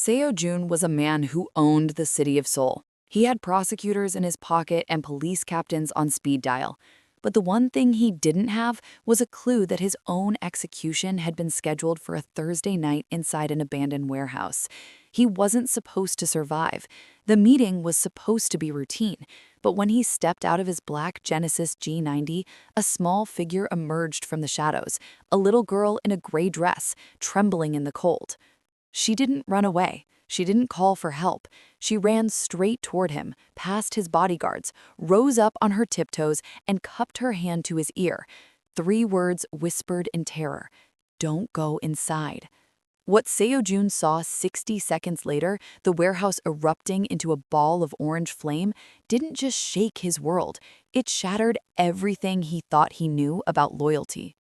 Seo-jun was a man who owned the city of Seoul. He had prosecutors in his pocket and police captains on speed dial. But the one thing he didn't have was a clue that his own execution had been scheduled for a Thursday night inside an abandoned warehouse. He wasn't supposed to survive. The meeting was supposed to be routine. But when he stepped out of his black Genesis G90, a small figure emerged from the shadows, a little girl in a gray dress, trembling in the cold. She didn't run away. She didn't call for help. She ran straight toward him, past his bodyguards, rose up on her tiptoes, and cupped her hand to his ear. 3 words whispered in terror: "Don't go inside." What Seo-jun saw 60 seconds later, the warehouse erupting into a ball of orange flame, didn't just shake his world. It shattered everything he thought he knew about loyalty.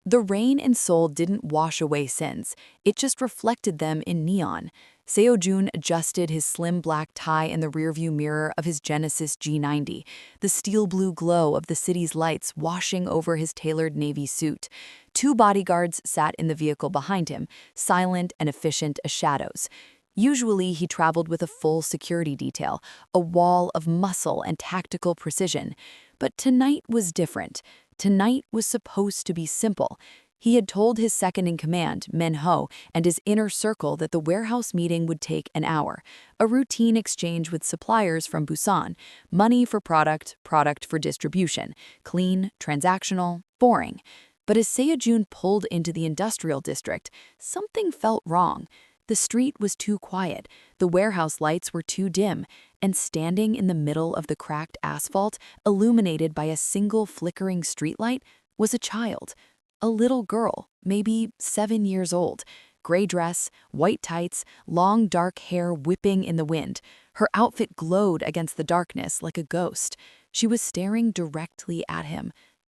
The rain in Seoul didn't wash away sins, it just reflected them in neon. Seo-jun adjusted his slim black tie in the rearview mirror of his Genesis G90, the steel blue glow of the city's lights washing over his tailored navy suit. 2 bodyguards sat in the vehicle behind him, silent and efficient as shadows. Usually he traveled with a full security detail, a wall of muscle and tactical precision. But tonight was different. Tonight was supposed to be simple. He had told his second-in-command, Min-ho, and his inner circle that the warehouse meeting would take an hour. A routine exchange with suppliers from Busan. Money for product, product for distribution. Clean, transactional, boring. But as Seo-jun pulled into the industrial district, something felt wrong. The street was too quiet, the warehouse lights were too dim, and standing in the middle of the cracked asphalt, illuminated by a single flickering streetlight, was a child. A little girl, maybe 7 years old. Gray dress, white tights, long dark hair whipping in the wind. Her outfit glowed against the darkness like a ghost. She was staring directly at him.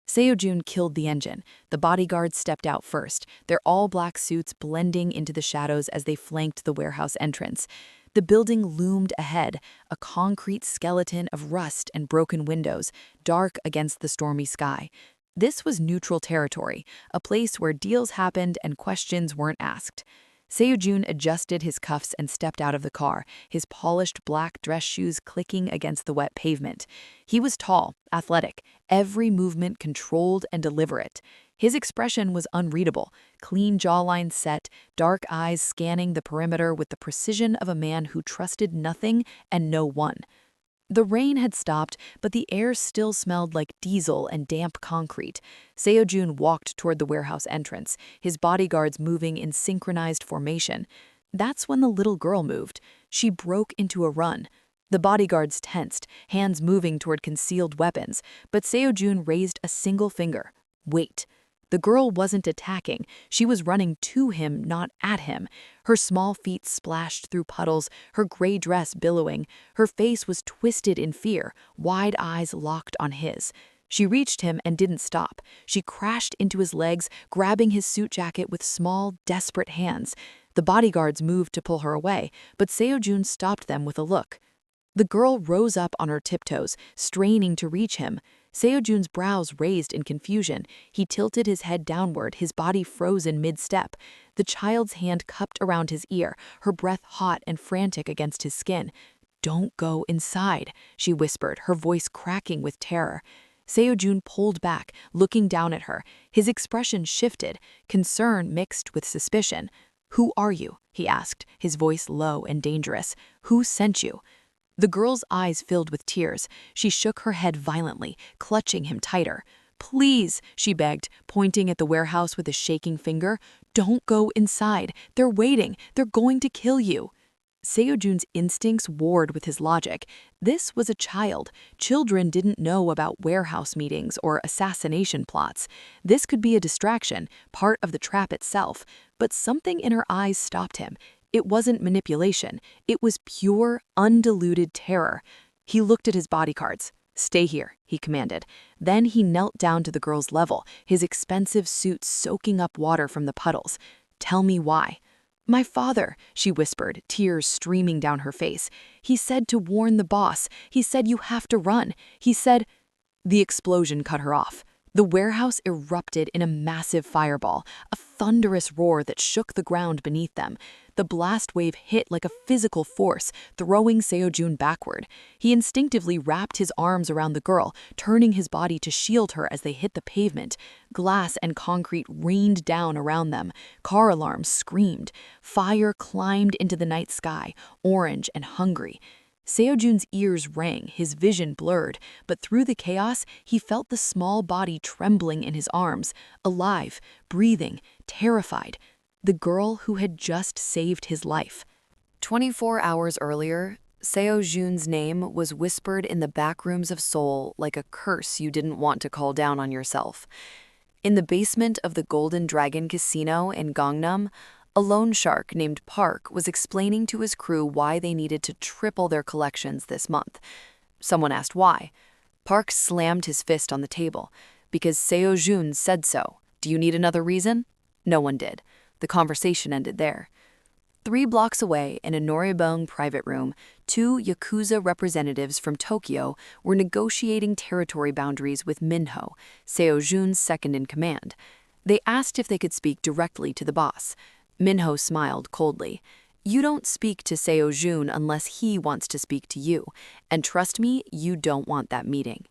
Seo-jun killed the engine. The bodyguards stepped out first, their all-black suits blending into the shadows as they flanked the warehouse entrance. The building loomed ahead, a concrete skeleton of rust and broken windows, dark against the stormy sky. This was neutral territory, a place where deals happened and questions weren't asked. Seo-jun adjusted his cuffs and stepped out of the car, his polished black dress shoes clicking against the wet pavement. He was tall, athletic, every movement controlled and deliberate. His expression was unreadable, clean jawline set, dark eyes scanning the perimeter with the precision of a man who trusted nothing and no one. The rain had stopped, but the air still smelled like diesel and damp concrete. Seo-jun walked toward the warehouse entrance, his bodyguards moving in synchronized formation. That's when the little girl moved. She broke into a run. The bodyguards tensed, hands moving toward concealed weapons, but Seo-jun raised a single finger. Wait. The girl wasn't attacking. She was running to him, not at him. Her small feet splashed through puddles, her gray dress billowing. Her face was twisted in fear, wide eyes locked on his. She reached him and didn't stop. She crashed into his legs, grabbing his suit jacket with small, desperate hands. The bodyguards moved to pull her away, but Seo-jun stopped them with a look. The girl rose up on her tiptoes, straining to reach him. Seo-jun's brows raised in confusion. He tilted his head downward, his body frozen mid-step. The child's hand cupped around his ear, her breath hot and frantic against his skin. "Don't go inside," she whispered, her voice cracking with terror. Seo-jun pulled back, looking down at her. His expression shifted, concern mixed with suspicion. "Who are you?" he asked, his voice low and dangerous. "Who sent you?" The girl's eyes filled with tears. She shook her head violently, clutching him tighter. "Please," she begged, pointing at the warehouse with a shaking finger. "Don't go inside. They're waiting. They're going to kill you." Seo-jun's instincts warred with his logic. This was a child. Children didn't know about warehouse meetings or assassination plots. This could be a distraction, part of the trap itself. But something in her eyes stopped him. It wasn't manipulation. It was pure, undiluted terror. He looked at his bodyguards. "Stay here," he commanded. Then he knelt down to the girl's level, his expensive suit soaking up water from the puddles. "Tell me why." "My father," she whispered, tears streaming down her face. "He said to warn the boss. He said you have to run. He said—" The explosion cut her off. The warehouse erupted in a massive fireball, a thunderous roar that shook the ground beneath them. The blast wave hit like a physical force, throwing Seo-jun backward. He instinctively wrapped his arms around the girl, turning his body to shield her as they hit the pavement. Glass and concrete rained down around them. Car alarms screamed. Fire climbed into the night sky, orange and hungry. Seo-jun's ears rang, his vision blurred, but through the chaos, he felt the small body trembling in his arms, alive, breathing, terrified. The girl who had just saved his life. 24 hours earlier, Seo-jun's name was whispered in the back rooms of Seoul like a curse you didn't want to call down on yourself. In the basement of the Golden Dragon Casino in Gangnam, a loan shark named Park was explaining to his crew why they needed to triple their collections this month. Someone asked why. Park slammed his fist on the table. Because Seo-jun said so. Do you need another reason? No one did. The conversation ended there. 3 blocks away, in a Noribong private room, 2 Yakuza representatives from Tokyo were negotiating territory boundaries with Minho, Seo-jun's second-in-command. They asked if they could speak directly to the boss. Minho smiled coldly. You don't speak to Seo-jun unless he wants to speak to you, and trust me, you don't want that meeting.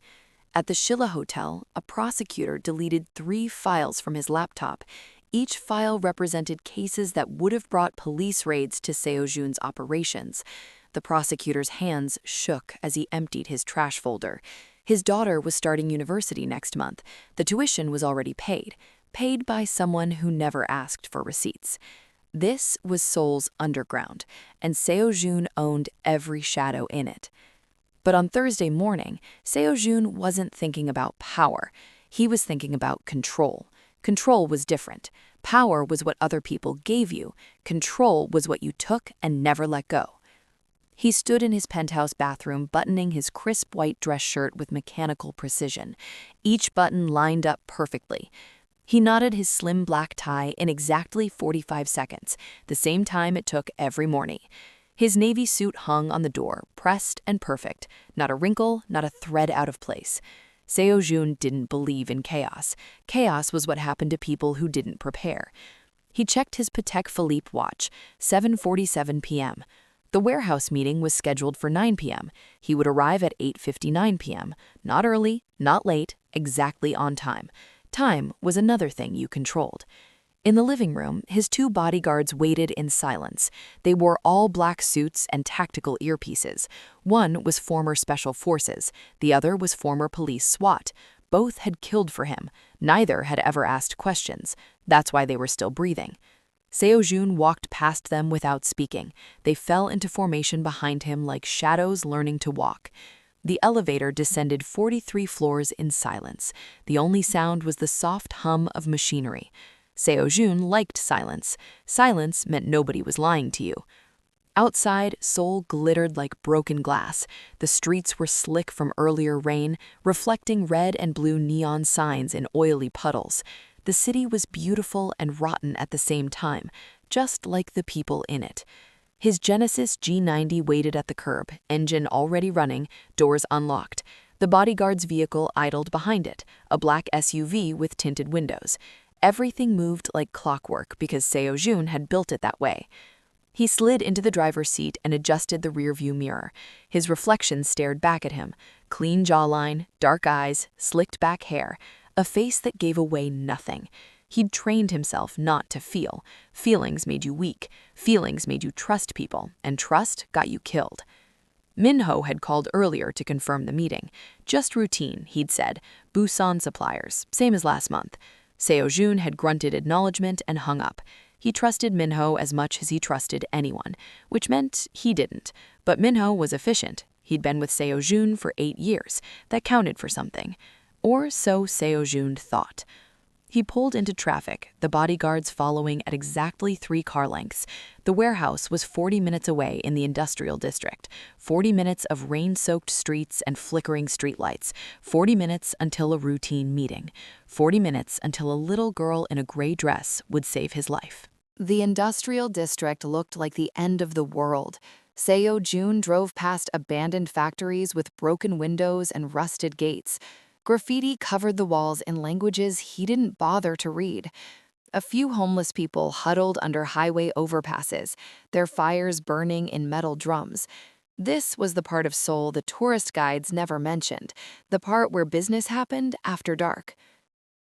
At the Shilla Hotel, a prosecutor deleted 3 files from his laptop. Each file represented cases that would have brought police raids to Seo-jun's operations. The prosecutor's hands shook as he emptied his trash folder. His daughter was starting university next month. The tuition was already paid by someone who never asked for receipts. This was Seoul's underground, and Seo-jun owned every shadow in it. But on Thursday morning, Seo-jun wasn't thinking about power. He was thinking about control. Control was different. Power was what other people gave you. Control was what you took and never let go. He stood in his penthouse bathroom, buttoning his crisp white dress shirt with mechanical precision, each button lined up perfectly. He knotted his slim black tie in exactly 45 seconds, the same time it took every morning. His navy suit hung on the door, pressed and perfect, not a wrinkle, not a thread out of place. Seo-jun didn't believe in chaos. Chaos was what happened to people who didn't prepare. He checked his Patek Philippe watch, 7:47 p.m. The warehouse meeting was scheduled for 9 p.m. He would arrive at 8:59 p.m. Not early, not late, exactly on time. Time was another thing you controlled. In the living room, his 2 bodyguards waited in silence. They wore all black suits and tactical earpieces. One was former Special Forces, the other was former police SWAT. Both had killed for him. Neither had ever asked questions. That's why they were still breathing. Seo-jun walked past them without speaking. They fell into formation behind him like shadows learning to walk. The elevator descended 43 floors in silence. The only sound was the soft hum of machinery. Seo-jun liked silence. Silence meant nobody was lying to you. Outside, Seoul glittered like broken glass. The streets were slick from earlier rain, reflecting red and blue neon signs in oily puddles. The city was beautiful and rotten at the same time, just like the people in it. His Genesis G90 waited at the curb, engine already running, doors unlocked. The bodyguard's vehicle idled behind it, a black SUV with tinted windows. Everything moved like clockwork because Seo-jun had built it that way. He slid into the driver's seat and adjusted the rearview mirror. His reflection stared back at him. Clean jawline, dark eyes, slicked back hair, a face that gave away nothing. He'd trained himself not to feel. Feelings made you weak. Feelings made you trust people, and trust got you killed. Minho had called earlier to confirm the meeting. Just routine, he'd said. Busan suppliers, same as last month. Seo-jun had grunted acknowledgement and hung up. He trusted Minho as much as he trusted anyone, which meant he didn't. But Minho was efficient. He'd been with Seo-jun for 8 years. That counted for something. Or so Seo-jun thought. He pulled into traffic, the bodyguards following at exactly 3 car lengths. The warehouse was 40 minutes away in the industrial district. 40 minutes of rain-soaked streets and flickering streetlights. 40 minutes until a routine meeting. 40 minutes until a little girl in a gray dress would save his life. The industrial district looked like the end of the world. Seo-jun drove past abandoned factories with broken windows and rusted gates. Graffiti covered the walls in languages he didn't bother to read. A few homeless people huddled under highway overpasses, their fires burning in metal drums. This was the part of Seoul the tourist guides never mentioned, the part where business happened after dark.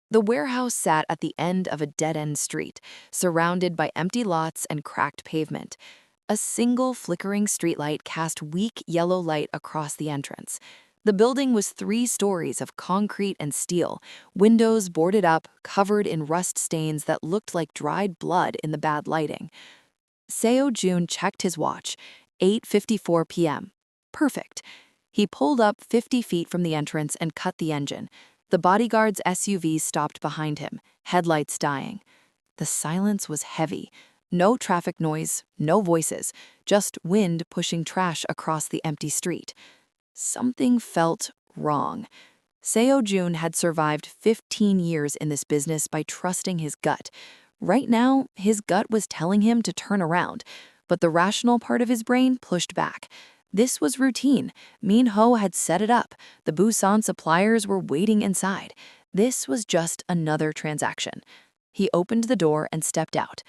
The warehouse sat at the end of a dead-end street, surrounded by empty lots and cracked pavement. A single flickering streetlight cast weak yellow light across the entrance. The building was 3 stories of concrete and steel, windows boarded up, covered in rust stains that looked like dried blood in the bad lighting. Seo-jun checked his watch, 8:54 p.m. Perfect. He pulled up 50 feet from the entrance and cut the engine. The bodyguard's SUV stopped behind him, headlights dying. The silence was heavy. No traffic noise, no voices, just wind pushing trash across the empty street. Something felt wrong. Seo-jun had survived 15 years in this business by trusting his gut. Right now, his gut was telling him to turn around, but the rational part of his brain pushed back. This was routine. Min-ho had set it up. The Busan suppliers were waiting inside. This was just another transaction. He opened the door and stepped out.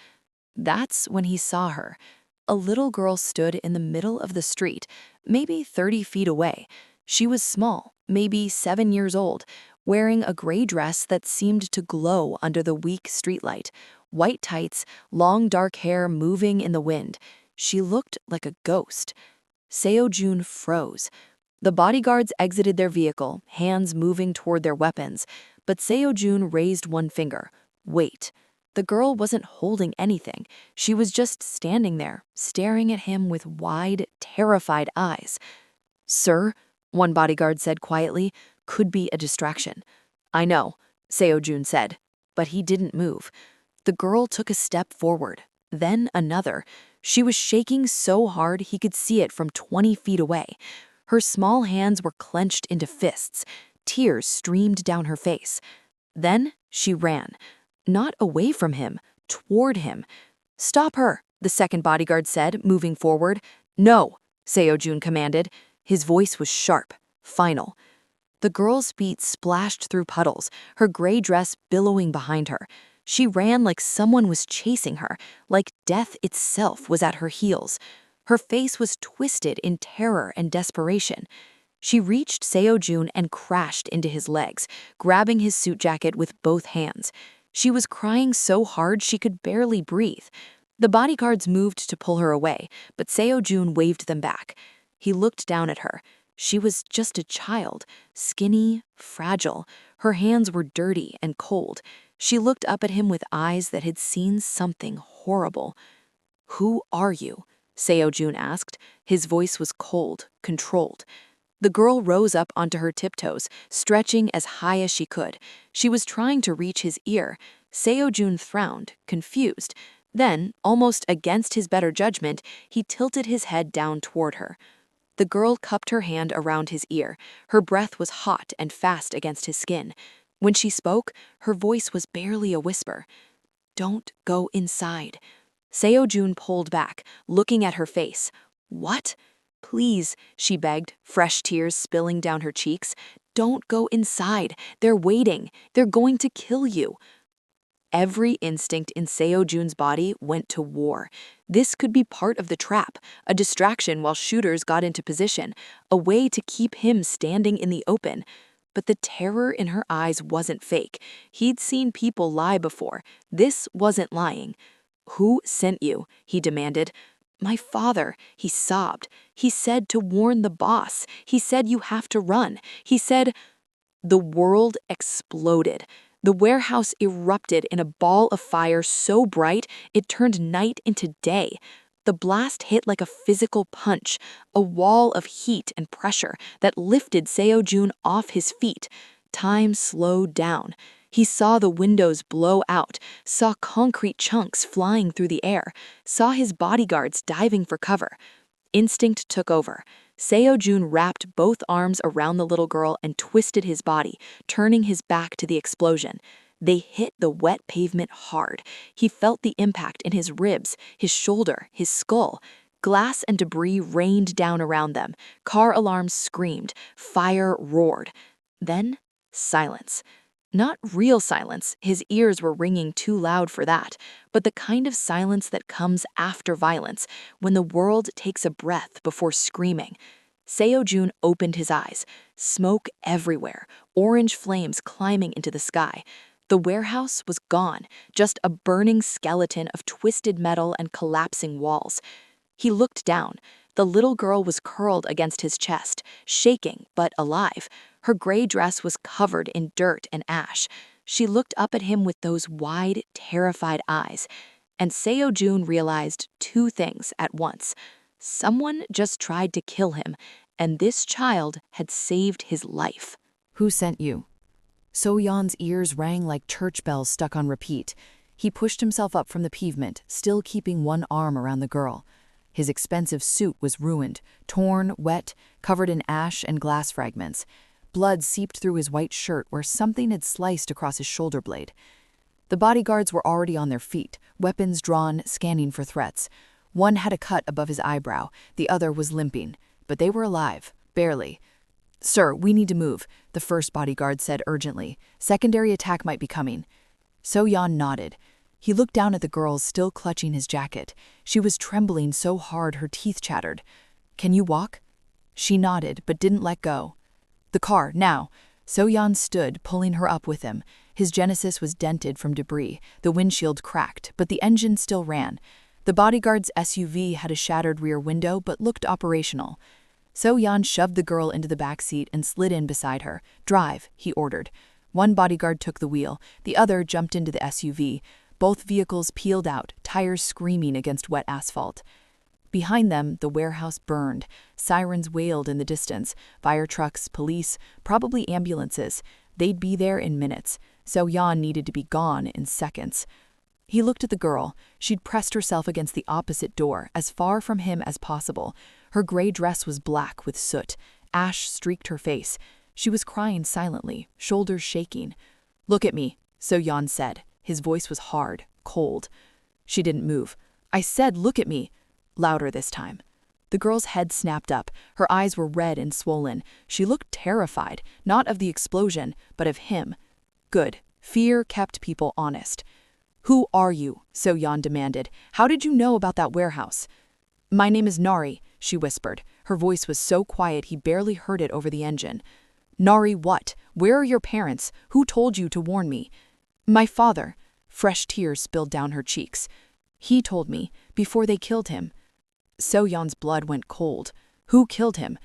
That's when he saw her. A little girl stood in the middle of the street, maybe 30 feet away. She was small, maybe 7 years old, wearing a gray dress that seemed to glow under the weak streetlight. White tights, long dark hair moving in the wind. She looked like a ghost. Seo-jun froze. The bodyguards exited their vehicle, hands moving toward their weapons, but Seo-jun raised one finger. Wait. The girl wasn't holding anything. She was just standing there, staring at him with wide, terrified eyes. "Sir," one bodyguard said quietly, "could be a distraction." "I know," Seo-jun said, but he didn't move. The girl took a step forward, then another. She was shaking so hard he could see it from 20 feet away. Her small hands were clenched into fists. Tears streamed down her face. Then she ran. Not away from him, toward him. "Stop her," the second bodyguard said, moving forward. "No," Seo-jun commanded. His voice was sharp, final. The girl's feet splashed through puddles, her gray dress billowing behind her. She ran like someone was chasing her, like death itself was at her heels. Her face was twisted in terror and desperation. She reached Seo-jun and crashed into his legs, grabbing his suit jacket with both hands. She was crying so hard she could barely breathe. The bodyguards moved to pull her away, but Seo-jun waved them back. He looked down at her. She was just a child, skinny, fragile. Her hands were dirty and cold. She looked up at him with eyes that had seen something horrible. "Who are you?" Seo-jun asked. His voice was cold, controlled. The girl rose up onto her tiptoes, stretching as high as she could. She was trying to reach his ear. Seo-jun frowned, confused. Then, almost against his better judgment, he tilted his head down toward her. The girl cupped her hand around his ear. Her breath was hot and fast against his skin. When she spoke, her voice was barely a whisper. "Don't go inside." Seo-jun pulled back, looking at her face. "What?" "Please," she begged, fresh tears spilling down her cheeks. "Don't go inside. They're waiting. They're going to kill you." Every instinct in Seo-jun's body went to war. This could be part of the trap, a distraction while shooters got into position, a way to keep him standing in the open. But the terror in her eyes wasn't fake. He'd seen people lie before. This wasn't lying. "Who sent you?" he demanded. "My father," he sobbed. "He said to warn the boss. He said you have to run. He said—" The world exploded. The warehouse erupted in a ball of fire so bright it turned night into day. The blast hit like a physical punch, a wall of heat and pressure that lifted Seo-jun off his feet. Time slowed down. He saw the windows blow out, saw concrete chunks flying through the air, saw his bodyguards diving for cover. Instinct took over. Seo-jun wrapped both arms around the little girl and twisted his body, turning his back to the explosion. They hit the wet pavement hard. He felt the impact in his ribs, his shoulder, his skull. Glass and debris rained down around them. Car alarms screamed. Fire roared. Then Silence. Not real silence, his ears were ringing too loud for that, but the kind of silence that comes after violence, when the world takes a breath before screaming. Seo-jun opened his eyes. Smoke everywhere, orange flames climbing into the sky. The warehouse was gone, just a burning skeleton of twisted metal and collapsing walls. He looked down. The little girl was curled against his chest, shaking but alive. Her gray dress was covered in dirt and ash. She looked up at him with those wide, terrified eyes. And Seo-jun realized two things at once. Someone just tried to kill him, and this child had saved his life. Who sent you? So-yeon's ears rang like church bells stuck on repeat. He pushed himself up from the pavement, still keeping one arm around the girl. His expensive suit was ruined, torn, wet, covered in ash and glass fragments. Blood seeped through his white shirt where something had sliced across his shoulder blade. The bodyguards were already on their feet, weapons drawn, scanning for threats. One had a cut above his eyebrow, the other was limping, but they were alive, barely. "Sir, we need to move," the first bodyguard said urgently. "Secondary attack might be coming." So-yeon nodded. He looked down at the girl still clutching his jacket. She was trembling so hard her teeth chattered. "Can you walk?" She nodded, but didn't let go. "The car, now." So-yeon stood, pulling her up with him. His Genesis was dented from debris, the windshield cracked, but the engine still ran. The bodyguard's SUV had a shattered rear window, but looked operational. So-yeon shoved the girl into the back seat and slid in beside her. "Drive," he ordered. One bodyguard took the wheel, the other jumped into the SUV. Both vehicles peeled out, tires screaming against wet asphalt. Behind them, the warehouse burned. Sirens wailed in the distance. Fire trucks, police, probably ambulances. They'd be there in minutes. So-yeon needed to be gone in seconds. He looked at the girl. She'd pressed herself against the opposite door, as far from him as possible. Her gray dress was black with soot. Ash streaked her face. She was crying silently, shoulders shaking. "Look at me," So-yeon said. His voice was hard, cold. She didn't move. "I said, look at me." Louder this time. The girl's head snapped up. Her eyes were red and swollen. She looked terrified, not of the explosion, but of him. Good. Fear kept people honest. "Who are you?" So-yeon demanded. "How did you know about that warehouse?" "My name is Nari," she whispered. Her voice was so quiet he barely heard it over the engine. "Nari what? Where are your parents? Who told you to warn me?" "My father." Fresh tears spilled down her cheeks. "He told me, before they killed him." So-yeon's blood went cold. "Who killed him?"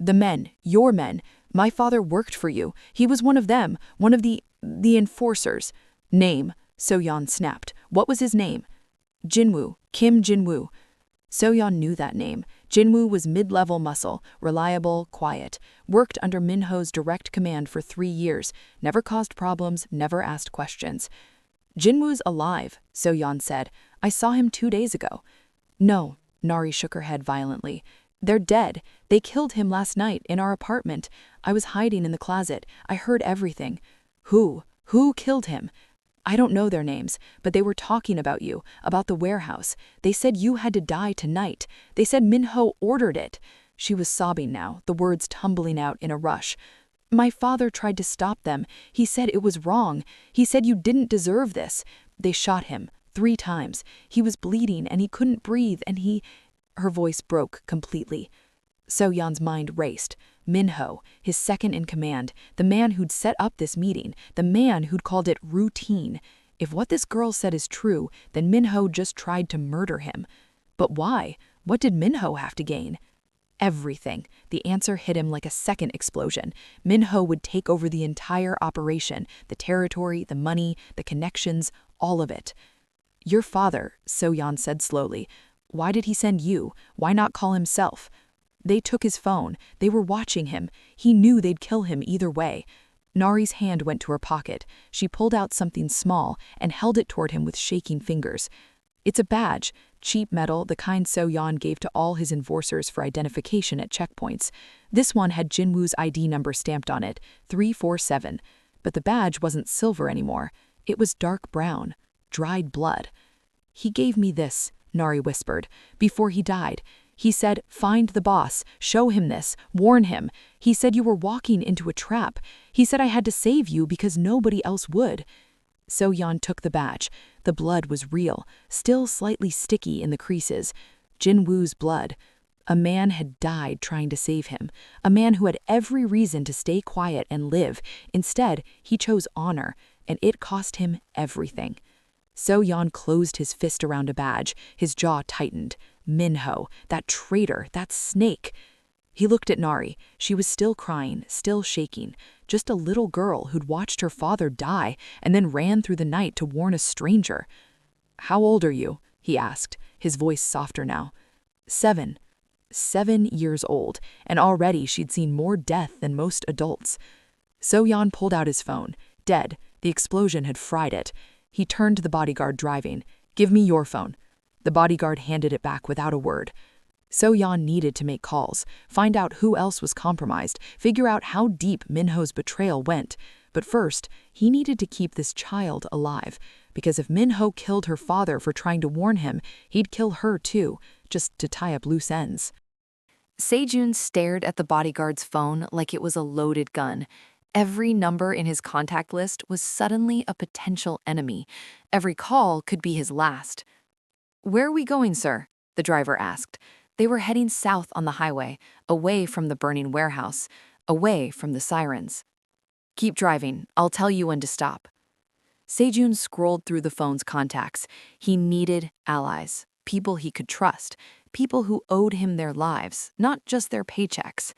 "The men, your men. My father worked for you. He was one of them, one of the enforcers." "Name," So-yeon snapped. "What was his name?" "Jinwoo, Kim Jinwoo." So-yeon knew that name. Jinwoo was mid-level muscle, reliable, quiet. Worked under Minho's direct command for 3 years. Never caused problems, never asked questions. "Jinwoo's alive," So-yeon said. "I saw him 2 days ago." "No," Nari shook her head violently. "They're dead. They killed him last night in our apartment. I was hiding in the closet. I heard everything." "Who? Who killed him?" "I don't know their names, but they were talking about you, about the warehouse. They said you had to die tonight. They said Minho ordered it." She was sobbing now, the words tumbling out in a rush. "My father tried to stop them. He said it was wrong. He said you didn't deserve this. They shot him 3 times. He was bleeding and he couldn't breathe and he—" Her voice broke completely. So-yeon's mind raced. Minho, his second in command, the man who'd set up this meeting, the man who'd called it routine. If what this girl said is true, then Minho just tried to murder him. But why? What did Minho have to gain? Everything. The answer hit him like a second explosion. Minho would take over the entire operation, the territory, the money, the connections, all of it. "Your father," So-yeon said slowly. "Why did he send you? Why not call himself?" "They took his phone. They were watching him. He knew they'd kill him either way." Nari's hand went to her pocket. She pulled out something small and held it toward him with shaking fingers. "It's a badge, cheap metal, the kind So-yeon gave to all his enforcers for identification at checkpoints. This one had Jinwoo's ID number stamped on it, 347. But the badge wasn't silver anymore. It was dark brown, dried blood. "He gave me this," Nari whispered, "before he died. He said, "Find the boss, show him this, warn him." He said you were walking into a trap. He said I had to save you because nobody else would. So-yeon took the badge. The blood was real, still slightly sticky in the creases. Jin-woo's blood. A man had died trying to save him. A man who had every reason to stay quiet and live. Instead, he chose honor, and it cost him everything. So-yeon closed his fist around a badge, his jaw tightened. Minho, that traitor, that snake. He looked at Nari. She was still crying, still shaking. Just a little girl who'd watched her father die and then ran through the night to warn a stranger. "How old are you?" he asked, his voice softer now. 7. 7 years old, and already she'd seen more death than most adults. So-yeon pulled out his phone. Dead. The explosion had fried it. He turned to the bodyguard driving. "Give me your phone." The bodyguard handed it back without a word. So-yeon needed to make calls, find out who else was compromised, figure out how deep Minho's betrayal went. But first, he needed to keep this child alive, because if Minho killed her father for trying to warn him, he'd kill her too, just to tie up loose ends. Sejun stared at the bodyguard's phone like it was a loaded gun. Every number in his contact list was suddenly a potential enemy. Every call could be his last. "Where are we going, sir?" the driver asked. They were heading south on the highway, away from the burning warehouse, away from the sirens. "Keep driving. I'll tell you when to stop." Sejun scrolled through the phone's contacts. He needed allies, people he could trust, people who owed him their lives, not just their paychecks.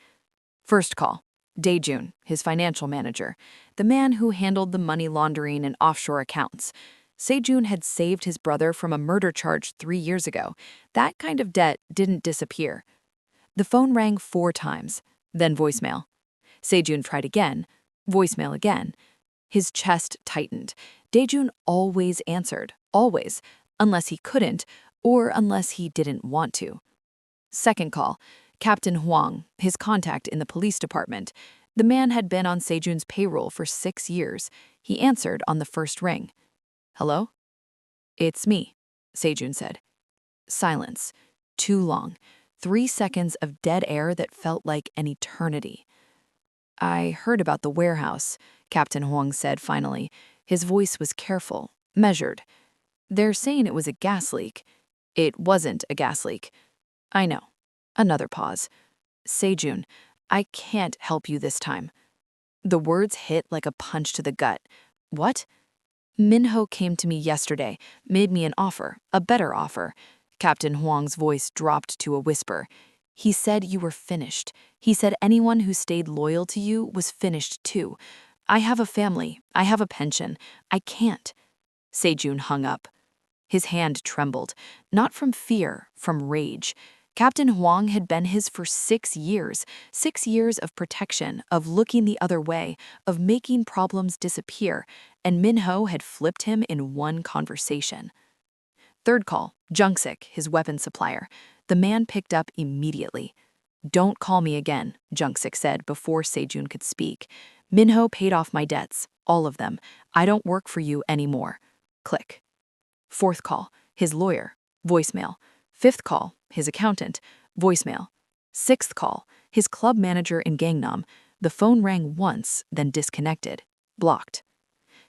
First call. Daejun, his financial manager, the man who handled the money laundering and offshore accounts. Sejun had saved his brother from a murder charge 3 years ago. That kind of debt didn't disappear. The phone rang 4 times, then voicemail. Sejun tried again, voicemail again. His chest tightened. Daejun always answered, always, unless he couldn't, or unless he didn't want to. Second call. Captain Huang, his contact in the police department. The man had been on Sejun's payroll for 6 years. He answered on the first ring. "Hello?" "It's me," Sejun said. Silence. Too long. 3 seconds of dead air that felt like an eternity. "I heard about the warehouse," Captain Huang said finally. His voice was careful, measured. "They're saying it was a gas leak." "It wasn't a gas leak." "I know." Another pause. "Sejun, I can't help you this time." The words hit like a punch to the gut. "What?" "Minho came to me yesterday, made me an offer, a better offer." Captain Huang's voice dropped to a whisper. "He said you were finished. He said anyone who stayed loyal to you was finished too. I have a family. I have a pension. I can't." Sejun hung up. His hand trembled, not from fear, from rage. Captain Huang had been his for 6 years, 6 years of protection, of looking the other way, of making problems disappear, and Minho had flipped him in one conversation. Third call, Jungsik, his weapons supplier. The man picked up immediately. "Don't call me again," Jungsik said before Sejun could speak. "Minho paid off my debts, all of them. I don't work for you anymore." Click. Fourth call, his lawyer, voicemail. Fifth call, his accountant, voicemail. Sixth call, his club manager in Gangnam. The phone rang once, then disconnected. Blocked.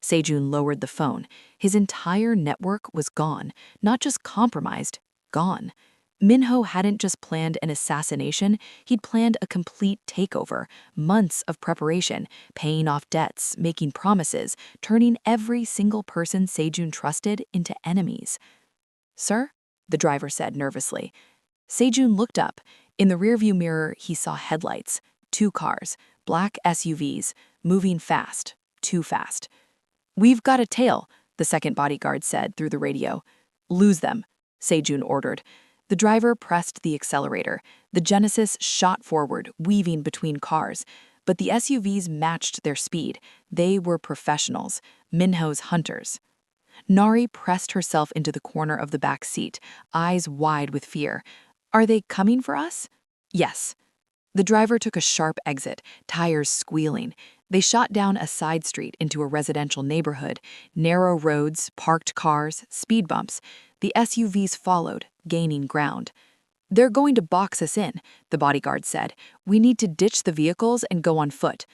Sejun lowered the phone. His entire network was gone, not just compromised, gone. Minho hadn't just planned an assassination, he'd planned a complete takeover, months of preparation, paying off debts, making promises, turning every single person Sejun trusted into enemies. "Sir?" the driver said nervously. Sejun looked up. In the rearview mirror, he saw headlights, 2 cars, black SUVs, moving fast, too fast. "We've got a tail," the second bodyguard said through the radio. "Lose them," Sejun ordered. The driver pressed the accelerator. The Genesis shot forward, weaving between cars. But the SUVs matched their speed. They were professionals, Minho's hunters. Nari pressed herself into the corner of the back seat, eyes wide with fear. "Are they coming for us?" "Yes." The driver took a sharp exit, tires squealing. They shot down a side street into a residential neighborhood. Narrow roads, parked cars, speed bumps. The SUVs followed, gaining ground. "They're going to box us in," the bodyguard said. "We need to ditch the vehicles and go on foot."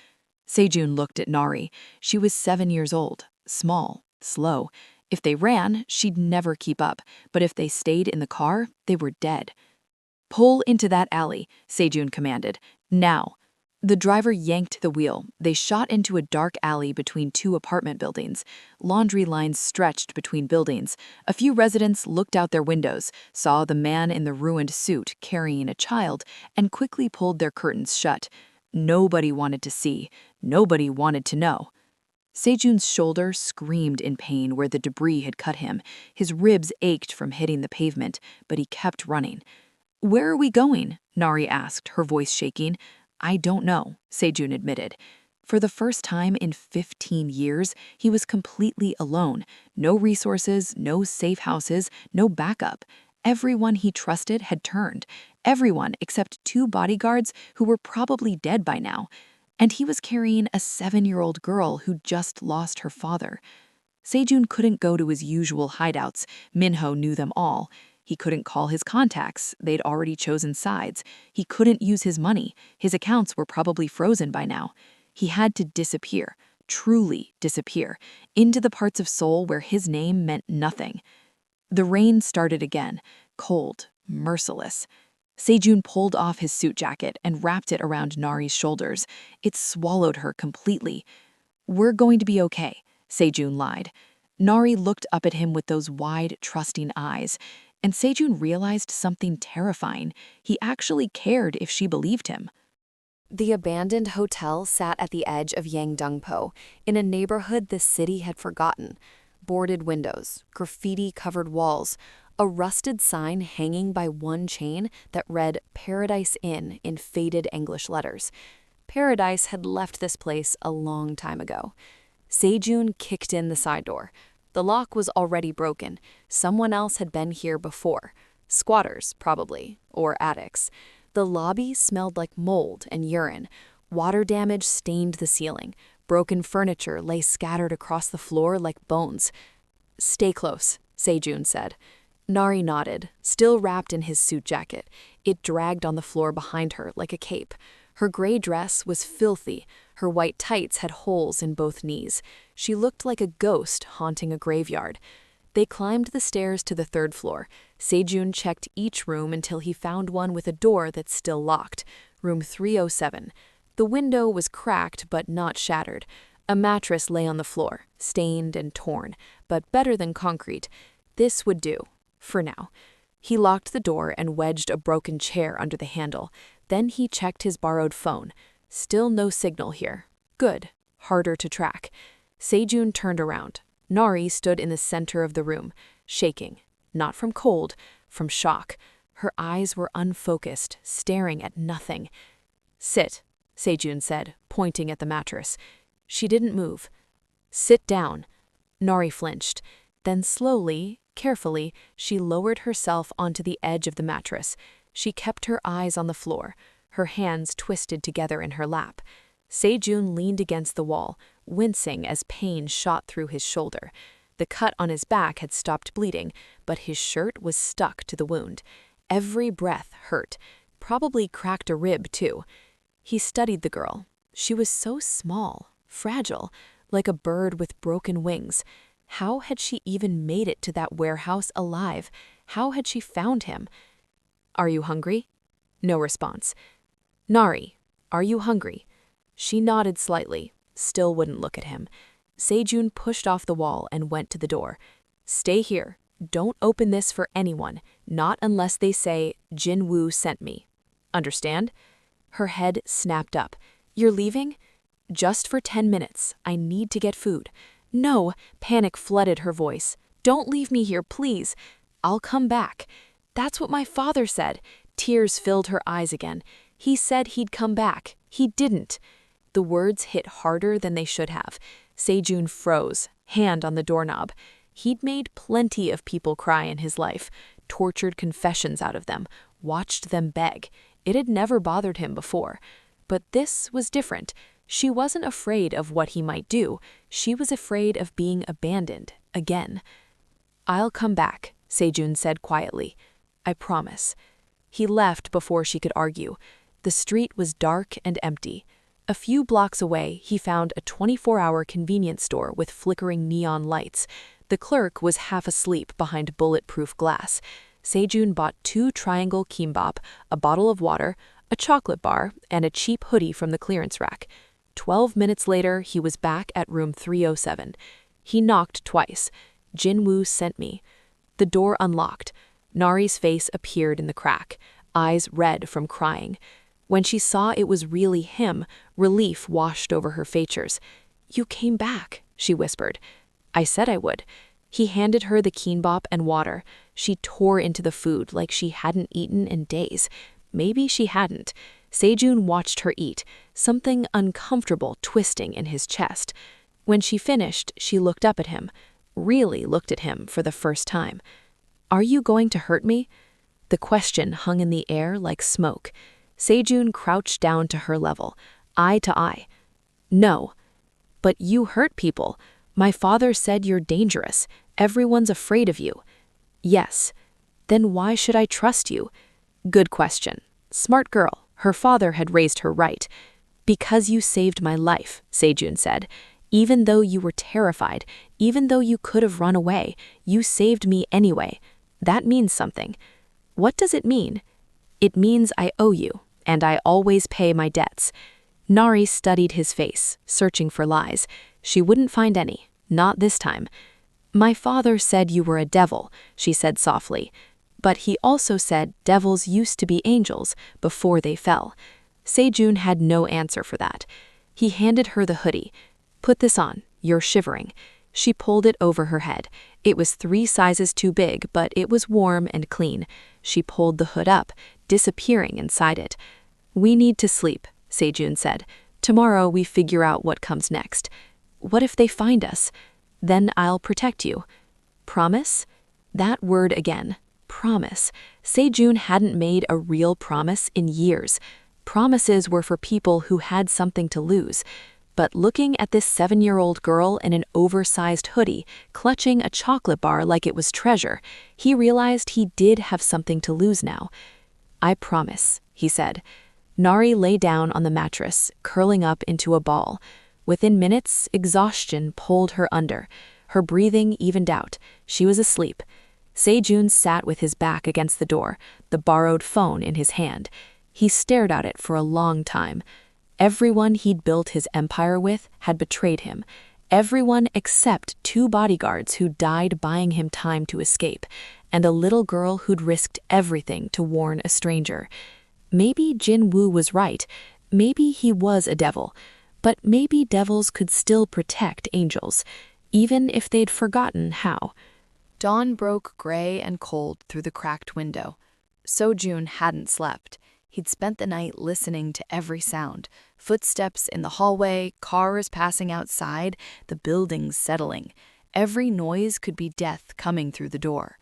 Sejun looked at Nari. She was 7 years old, small, slow. If they ran, she'd never keep up, but if they stayed in the car, they were dead. "Pull into that alley," Sejun commanded. "Now." The driver yanked the wheel. They shot into a dark alley between two apartment buildings. Laundry lines stretched between buildings. A few residents looked out their windows, saw the man in the ruined suit carrying a child, and quickly pulled their curtains shut. Nobody wanted to see. Nobody wanted to know. Sejun's shoulder screamed in pain where the debris had cut him. His ribs ached from hitting the pavement, but he kept running. "Where are we going?" Nari asked, her voice shaking. "I don't know," Sejun admitted. For the first time in 15 years, he was completely alone. No resources, no safe houses, no backup. Everyone he trusted had turned. Everyone except 2 bodyguards who were probably dead by now. And he was carrying a 7-year-old girl who just lost her father. Sejun couldn't go to his usual hideouts. Minho knew them all. He couldn't call his contacts. They'd already chosen sides. He couldn't use his money. His accounts were probably frozen by now. He had to disappear, truly disappear, into the parts of Seoul where his name meant nothing. The rain started again, cold, merciless. Sejun pulled off his suit jacket and wrapped it around Nari's shoulders. It swallowed her completely. "We're going to be okay," Sejun lied. Nari looked up at him with those wide, trusting eyes, and Sejun realized something terrifying. He actually cared if she believed him. The abandoned hotel sat at the edge of Yangdongpo, in a neighborhood the city had forgotten. Boarded windows, graffiti-covered walls, a rusted sign hanging by one chain that read Paradise Inn in faded English letters. Paradise had left this place a long time ago. Sejun kicked in the side door. The lock was already broken. Someone else had been here before. Squatters, probably, or addicts. The lobby smelled like mold and urine. Water damage stained the ceiling. Broken furniture lay scattered across the floor like bones. "Stay close," Sejun said. Nari nodded, still wrapped in his suit jacket. It dragged on the floor behind her like a cape. Her gray dress was filthy. Her white tights had holes in both knees. She looked like a ghost haunting a graveyard. They climbed the stairs to the 3rd floor. Sejun checked each room until he found one with a door that's still locked. Room 307. The window was cracked but not shattered. A mattress lay on the floor, stained and torn, but better than concrete. This would do, for now. He locked the door and wedged a broken chair under the handle. Then he checked his borrowed phone. Still no signal here. Good. Harder to track. Sejun turned around. Nari stood in the center of the room, shaking. Not from cold, from shock. Her eyes were unfocused, staring at nothing. "Sit," Sejun said, pointing at the mattress. She didn't move. "Sit down." Nari flinched. Then slowly, carefully, she lowered herself onto the edge of the mattress. She kept her eyes on the floor, her hands twisted together in her lap. Sejun leaned against the wall, wincing as pain shot through his shoulder. The cut on his back had stopped bleeding, but his shirt was stuck to the wound. Every breath hurt, probably cracked a rib too. He studied the girl. She was so small, fragile, like a bird with broken wings. How had she even made it to that warehouse alive? How had she found him? "Are you hungry?" No response. "Nari, are you hungry?" She nodded slightly, still wouldn't look at him. Sejun pushed off the wall and went to the door. "Stay here. Don't open this for anyone, not unless they say, 'Jin Woo sent me.' Understand?" Her head snapped up. "You're leaving?" "Just for 10 minutes. I need to get food." "No," panic flooded her voice. "Don't leave me here, please. I'll come back." "That's what my father said." Tears filled her eyes again. "He said he'd come back. He didn't." The words hit harder than they should have. Sejun froze, hand on the doorknob. He'd made plenty of people cry in his life, tortured confessions out of them, watched them beg. It had never bothered him before. But this was different. She wasn't afraid of what he might do. She was afraid of being abandoned, again. "I'll come back," Sejun said quietly. "I promise." He left before she could argue. The street was dark and empty. A few blocks away, he found a 24-hour convenience store with flickering neon lights. The clerk was half asleep behind bulletproof glass. Sejun bought 2 triangle kimbap, a bottle of water, a chocolate bar, and a cheap hoodie from the clearance rack. 12 minutes later, he was back at room 307. He knocked twice. Jinwoo sent me. The door unlocked. Nari's face appeared in the crack, eyes red from crying. When she saw it was really him, relief washed over her features. "You came back," she whispered. "I said I would." He handed her the kimbap and water. She tore into the food like she hadn't eaten in days. Maybe she hadn't. Sejun watched her eat, something uncomfortable twisting in his chest. When she finished, she looked up at him, really looked at him for the first time. "Are you going to hurt me?" The question hung in the air like smoke. Sejun crouched down to her level, eye to eye. "No." "But you hurt people. My father said you're dangerous. Everyone's afraid of you." "Yes." "Then why should I trust you?" "Good question. Smart girl." Her father had raised her right. "Because you saved my life," Sejun said. "Even though you were terrified, even though you could have run away, you saved me anyway. That means something." "What does it mean?" "It means I owe you, and I always pay my debts." Nari studied his face, searching for lies. She wouldn't find any, not this time. "My father said you were a devil," she said softly. "But he also said devils used to be angels before they fell." Sejun had no answer for that. He handed her the hoodie. "Put this on, you're shivering." She pulled it over her head. It was 3 sizes too big, but it was warm and clean. She pulled the hood up, disappearing inside it. "We need to sleep," Sejun said. "Tomorrow we figure out what comes next." "What if they find us?" "Then I'll protect you." "Promise?" That word again. Promise. Sejun hadn't made a real promise in years. Promises were for people who had something to lose. But looking at this 7-year-old girl in an oversized hoodie, clutching a chocolate bar like it was treasure, he realized he did have something to lose now. "I promise," he said. Nari lay down on the mattress, curling up into a ball. Within minutes, exhaustion pulled her under. Her breathing evened out. She was asleep. Sejun sat with his back against the door, the borrowed phone in his hand. He stared at it for a long time. Everyone he'd built his empire with had betrayed him. Everyone except 2 bodyguards who died buying him time to escape, and a little girl who'd risked everything to warn a stranger. Maybe Jinwoo was right. Maybe he was a devil. But maybe devils could still protect angels, even if they'd forgotten how. Dawn broke gray and cold through the cracked window. Sojun hadn't slept. He'd spent the night listening to every sound. Footsteps in the hallway, cars passing outside, the buildings settling. Every noise could be death coming through the door.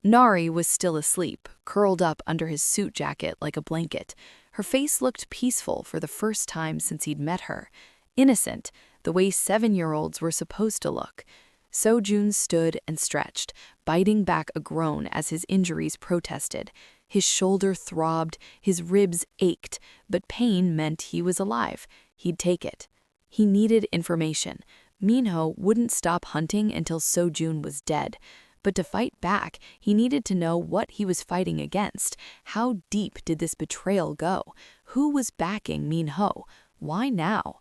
Nari was still asleep, curled up under his suit jacket like a blanket. Her face looked peaceful for the first time since he'd met her. Innocent, the way 7-year-olds were supposed to look. Sojun stood and stretched, biting back a groan as his injuries protested. His shoulder throbbed, his ribs ached, but pain meant he was alive. He'd take it. He needed information. Minho wouldn't stop hunting until Sojun was dead. But to fight back, he needed to know what he was fighting against. How deep did this betrayal go? Who was backing Minho? Why now?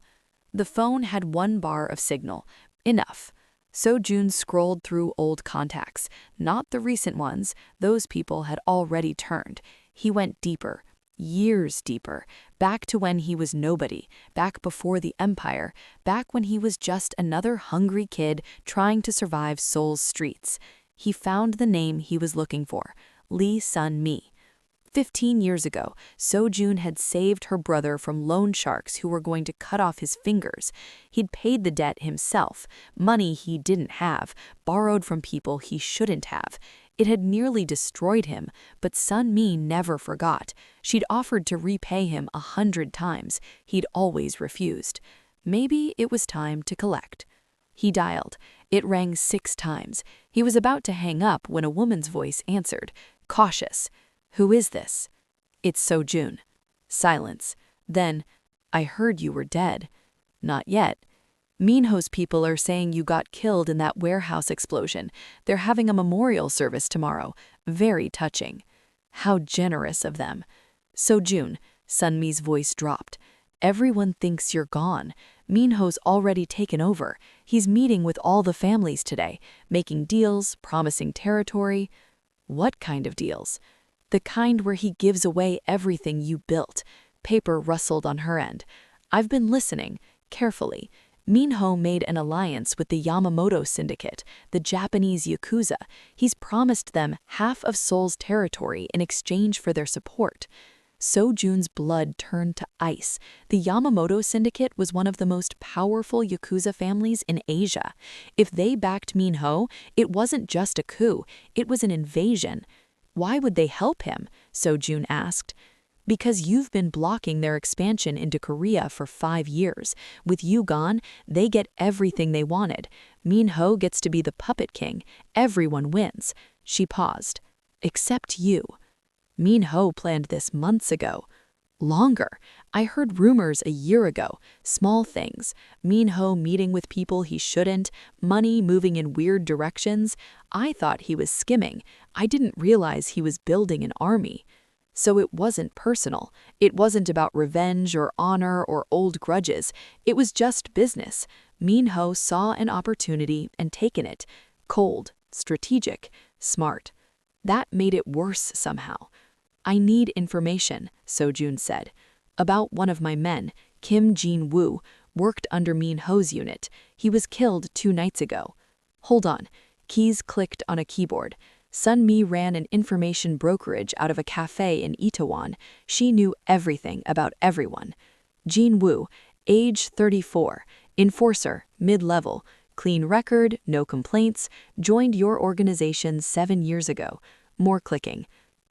The phone had 1 bar of signal. Enough. Sojun scrolled through old contacts. Not the recent ones. Those people had already turned. He went deeper. Years deeper. Back to when he was nobody. Back before the Empire. Back when he was just another hungry kid trying to survive Seoul's streets. He found the name he was looking for. Lee Sun-mi. 15 years ago, Sojun had saved her brother from loan sharks who were going to cut off his fingers. He'd paid the debt himself, money he didn't have, borrowed from people he shouldn't have. It had nearly destroyed him, but Sun-mi never forgot. She'd offered to repay him 100 times. He'd always refused. Maybe it was time to collect. He dialed. It rang 6 times. He was about to hang up when a woman's voice answered, cautious. "Who is this?" It's Sojun. Silence. Then, I heard you were dead. Not yet. Minho's people are saying you got killed in that warehouse explosion. They're having a memorial service tomorrow. Very touching. How generous of them. Sojun, Sunmi's voice dropped. Everyone thinks you're gone. Minho's already taken over. He's meeting with all the families today, making deals, promising territory. What kind of deals? The kind where he gives away everything you built. Paper rustled on her end. I've been listening, carefully. Minho made an alliance with the Yamamoto Syndicate, the Japanese Yakuza. He's promised them half of Seoul's territory in exchange for their support. Sojun's blood turned to ice. The Yamamoto Syndicate was one of the most powerful Yakuza families in Asia. If they backed Minho, it wasn't just a coup, it was an invasion. Why would they help him? Sojun asked. Because you've been blocking their expansion into Korea for 5 years. With you gone, they get everything they wanted. Minho gets to be the puppet king. Everyone wins. She paused. Except you. Minho planned this months ago. Longer. I heard rumors a year ago. Small things. Minho meeting with people he shouldn't. Money moving in weird directions. I thought he was skimming. I didn't realize he was building an army. So it wasn't personal. It wasn't about revenge or honor or old grudges. It was just business. Minho saw an opportunity and taken it. Cold, strategic, smart. That made it worse somehow. I need information, Sojun said. About one of my men, Kim Jin-woo, worked under Minho's unit. He was killed 2 nights ago. Hold on. Keys clicked on a keyboard. Sunmi ran an information brokerage out of a cafe in Itaewon. She knew everything about everyone. Jin-woo, age 34, enforcer, mid-level, clean record, no complaints, joined your organization 7 years ago. More clicking.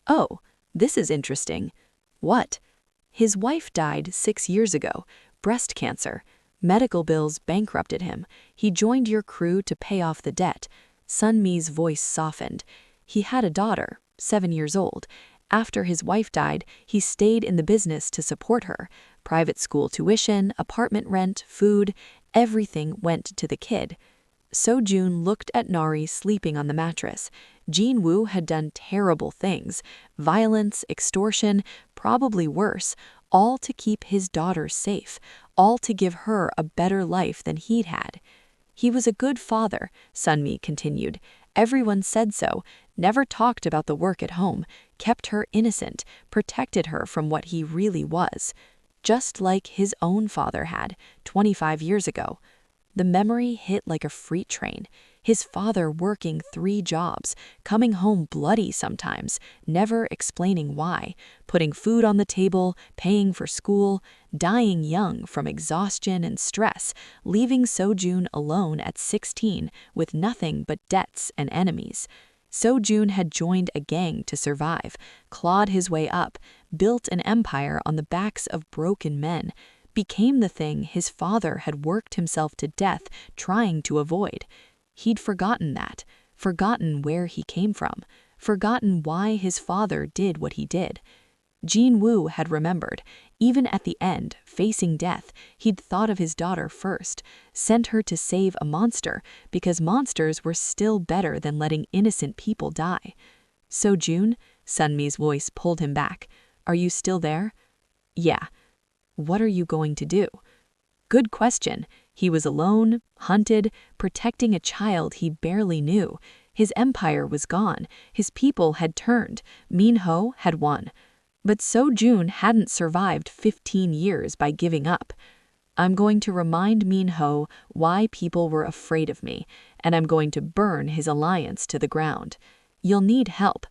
Oh, this is interesting. What? His wife died 6 years ago. Breast cancer. Medical bills bankrupted him. He joined your crew to pay off the debt. Sunmi's voice softened. He had a daughter, 7 years old. After his wife died, he stayed in the business to support her. Private school tuition, apartment rent, food, everything went to the kid. Sojun looked at Nari sleeping on the mattress. Jin-woo had done terrible things. Violence, extortion, probably worse, all to keep his daughter safe, all to give her a better life than he'd had. He was a good father, Sunmi continued. Everyone said so, never talked about the work at home, kept her innocent, protected her from what he really was. Just like his own father had, 25 years ago. The memory hit like a freight train. His father working 3 jobs, coming home bloody sometimes, never explaining why, putting food on the table, paying for school, dying young from exhaustion and stress, leaving Sojun alone at 16 with nothing but debts and enemies. Sojun had joined a gang to survive, clawed his way up, built an empire on the backs of broken men, became the thing his father had worked himself to death trying to avoid. He'd forgotten that, forgotten where he came from, forgotten why his father did what he did. Jin-woo had remembered. Even at the end, facing death, he'd thought of his daughter first, sent her to save a monster, because monsters were still better than letting innocent people die. Sojun, Sunmi's voice pulled him back. Are you still there? Yeah. What are you going to do? Good question. He was alone, hunted, protecting a child he barely knew. His empire was gone. His people had turned. Minho had won. But Sojun hadn't survived 15 years by giving up. I'm going to remind Minho why people were afraid of me, and I'm going to burn his alliance to the ground. You'll need help.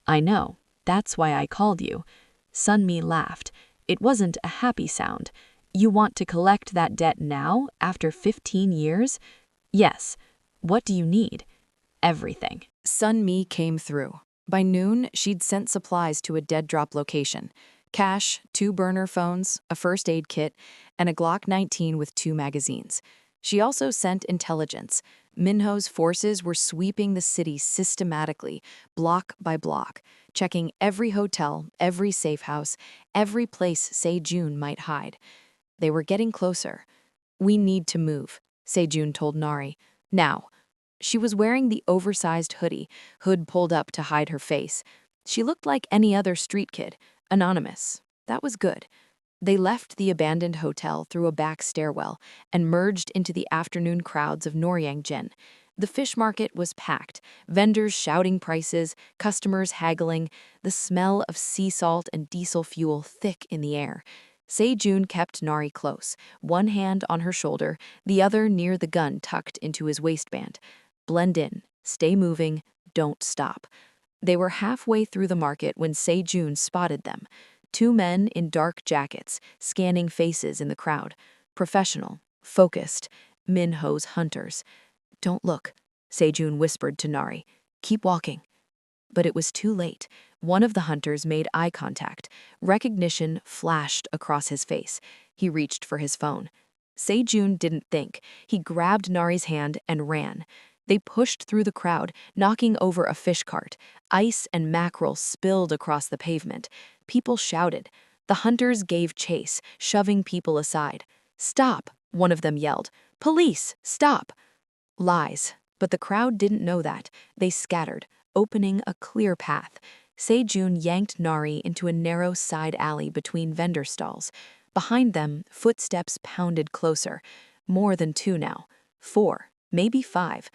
I know. That's why I called you. Sunmi laughed. It wasn't a happy sound. You want to collect that debt now, after 15 years? Yes. What do you need? Everything. Sunmi came through. By noon, she'd sent supplies to a dead-drop location. Cash, 2 burner phones, a first aid kit, and a Glock 19 with 2 magazines. She also sent intelligence. Minho's forces were sweeping the city systematically, block by block, checking every hotel, every safe house, every place Se-jun might hide. They were getting closer. "We need to move," Se-jun told Nari. "Now." She was wearing the oversized hoodie, hood pulled up to hide her face. She looked like any other street kid, anonymous. That was good. They left the abandoned hotel through a back stairwell and merged into the afternoon crowds of Noryangjen. The fish market was packed, vendors shouting prices, customers haggling, the smell of sea salt and diesel fuel thick in the air. Se-jun kept Nari close, one hand on her shoulder, the other near the gun tucked into his waistband. "Blend in, stay moving, don't stop." They were halfway through the market when Se-jun spotted them. Two men in dark jackets, scanning faces in the crowd. Professional, focused, Minho's hunters. "Don't look," Se-jun whispered to Nari. "Keep walking." But it was too late. One of the hunters made eye contact. Recognition flashed across his face. He reached for his phone. Se-jun didn't think. He grabbed Nari's hand and ran. They pushed through the crowd, knocking over a fish cart. Ice and mackerel spilled across the pavement. People shouted. The hunters gave chase, shoving people aside. "Stop," one of them yelled. "Police, stop." Lies, but the crowd didn't know that. They scattered, opening a clear path. Se-jun yanked Nari into a narrow side alley between vendor stalls. Behind them, footsteps pounded closer. More than two now. 4, maybe 5.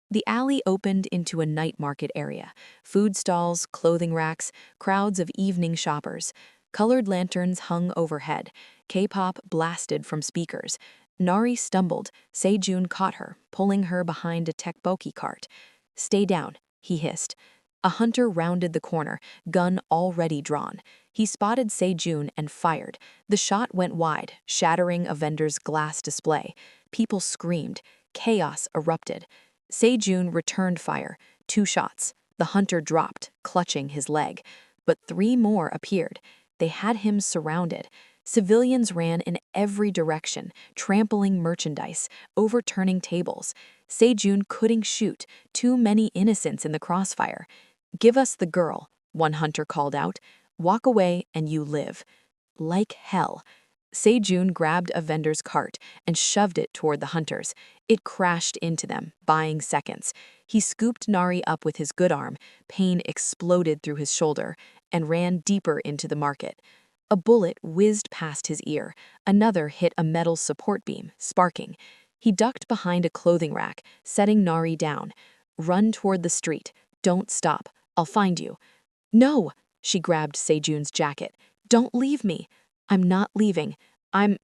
The alley opened into a night market area. Food stalls, clothing racks, crowds of evening shoppers. Colored lanterns hung overhead. K-pop blasted from speakers. Nari stumbled. Se-jun caught her, pulling her behind a tteokbokki cart. "Stay down," he hissed. A hunter rounded the corner, gun already drawn. He spotted Se-jun and fired. The shot went wide, shattering a vendor's glass display. People screamed. Chaos erupted. Se-jun returned fire. 2 shots. The hunter dropped, clutching his leg. But 3 more appeared. They had him surrounded. Civilians ran in every direction, trampling merchandise, overturning tables. Se-jun couldn't shoot, too many innocents in the crossfire. "Give us the girl," one hunter called out. "Walk away and you live." Like hell. Se-jun grabbed a vendor's cart and shoved it toward the hunters. It crashed into them, buying seconds. He scooped Nari up with his good arm, pain exploded through his shoulder, and ran deeper into the market. A bullet whizzed past his ear. Another hit a metal support beam, sparking. He ducked behind a clothing rack, setting Nari down. "Run toward the street. Don't stop. I'll find you." "No!" She grabbed Se-jun's jacket. "Don't leave me." "I'm not leaving. I'm—"